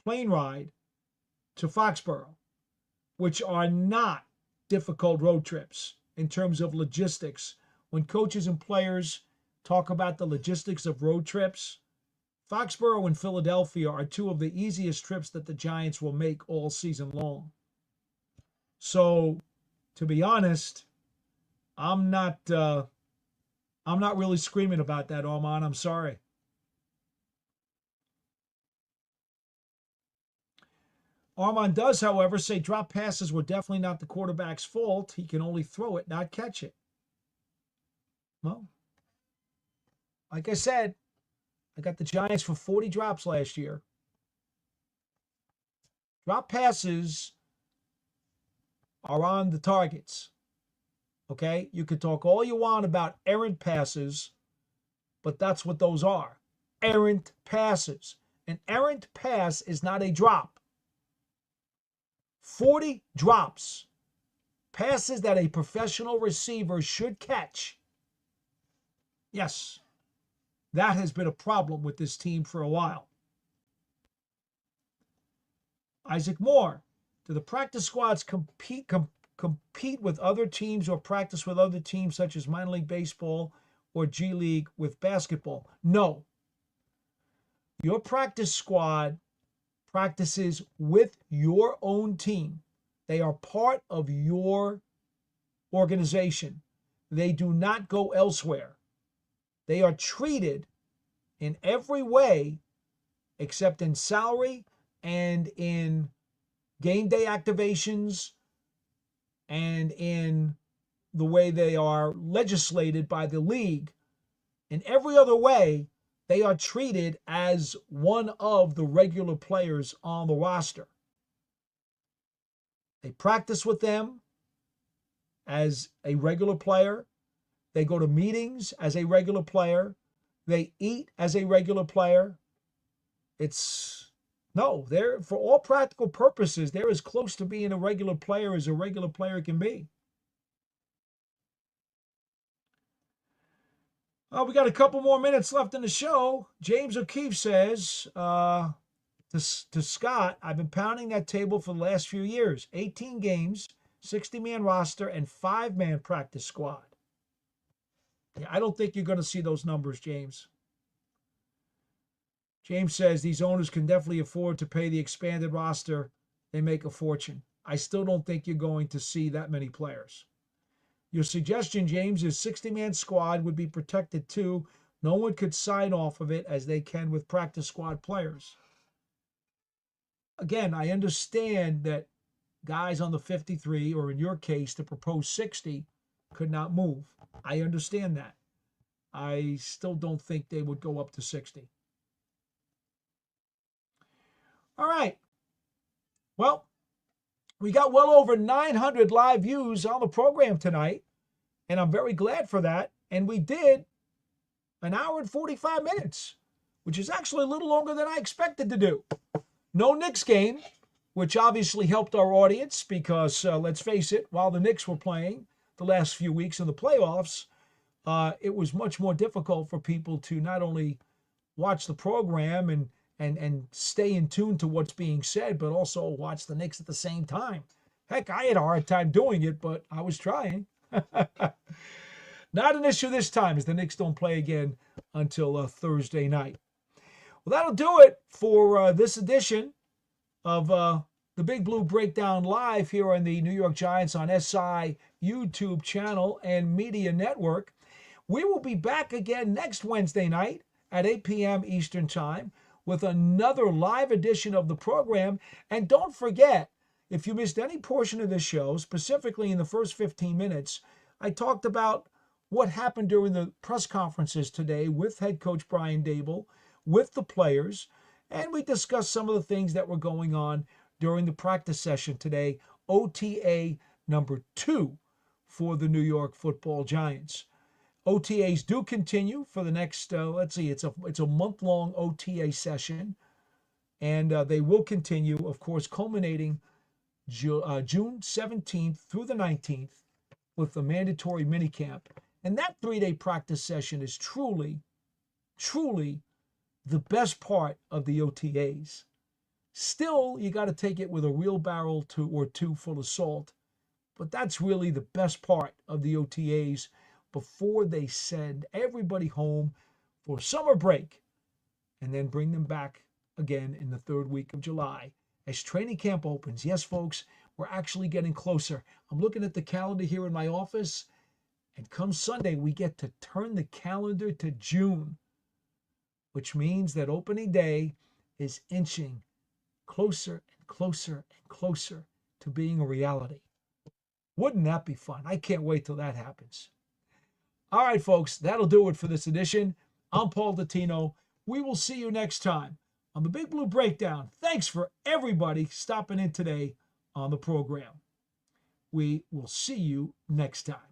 plane ride to Foxborough, which are not difficult road trips in terms of logistics. When coaches and players talk about the logistics of road trips, Foxborough and Philadelphia are 2 of the easiest trips that the Giants will make all season long. So, to be honest, I'm not really screaming about that, Armand. I'm sorry. Armand does, however, say drop passes were definitely not the quarterback's fault. He can only throw it, not catch it. Well, like I said, I got the Giants for 40 drops last year. Drop passes are on the targets. Okay? You could talk all you want about errant passes, but that's what those are. Errant passes. An errant pass is not a drop. 40 drops. Passes that a professional receiver should catch. Yes, that has been a problem with this team for a while. Isaac Moore, do the practice squads compete with other teams or practice with other teams such as minor league baseball or G League with basketball? No. Your practice squad practices with your own team. They are part of your organization. They do not go elsewhere. They are treated in every way except in salary and in game day activations and in the way they are legislated by the league. In every other way, they are treated as one of the regular players on the roster. They practice with them as a regular player. They go to meetings as a regular player. They eat as a regular player. They're, for all practical purposes, they're as close to being a regular player as a regular player can be. We got a couple more minutes left in the show. James O'Keefe says to Scott, I've been pounding that table for the last few years. 18 games, 60-man roster, and 5-man practice squad. Yeah, I don't think you're going to see those numbers, James. James says these owners can definitely afford to pay the expanded roster. They make a fortune. I still don't think you're going to see that many players. Your suggestion, James, is 60-man squad would be protected too. No one could sign off of it as they can with practice squad players. Again, I understand that guys on the 53, or in your case, the proposed 60, could not move. I understand that. I still don't think they would go up to 60. All right. Well, we got well over 900 live views on the program tonight, and I'm very glad for that. And we did an hour and 45 minutes, which is actually a little longer than I expected to do. No Knicks game, which obviously helped our audience because, let's face it, while the Knicks were playing the last few weeks in the playoffs, it was much more difficult for people to not only watch the program and stay in tune to what's being said, but also watch the Knicks at the same time. Heck, I had a hard time doing it, but I was trying. Not an issue this time, as the Knicks don't play again until Thursday night. Well, that'll do it for this edition of the Big Blue Breakdown Live here on the New York Giants on SI YouTube channel and media network. We will be back again next Wednesday night at 8 p.m. Eastern Time with another live edition of the program. And don't forget, if you missed any portion of this show, specifically in the first 15 minutes, I talked about what happened during the press conferences today with head coach Brian Daboll, with the players, and we discussed some of the things that were going on during the practice session today, OTA number 2 for the New York Football Giants. OTAs do continue for the next, it's a month-long OTA session, and they will continue, of course, culminating June 17th through the 19th with the mandatory minicamp. And that 3-day practice session is truly, truly the best part of the OTAs. Still, you got to take it with a wheelbarrow or two full of salt. But that's really the best part of the OTAs before they send everybody home for summer break and then bring them back again in the 3rd week of July as training camp opens. Yes, folks, we're actually getting closer. I'm looking at the calendar here in my office, and come Sunday, we get to turn the calendar to June, which means that opening day is inching closer and closer and closer to being a reality. Wouldn't that be fun? I can't wait till that happens. All right, folks, that'll do it for this edition. I'm Paul Dottino. We will see you next time on the Big Blue Breakdown. Thanks for everybody stopping in today on the program. We will see you next time.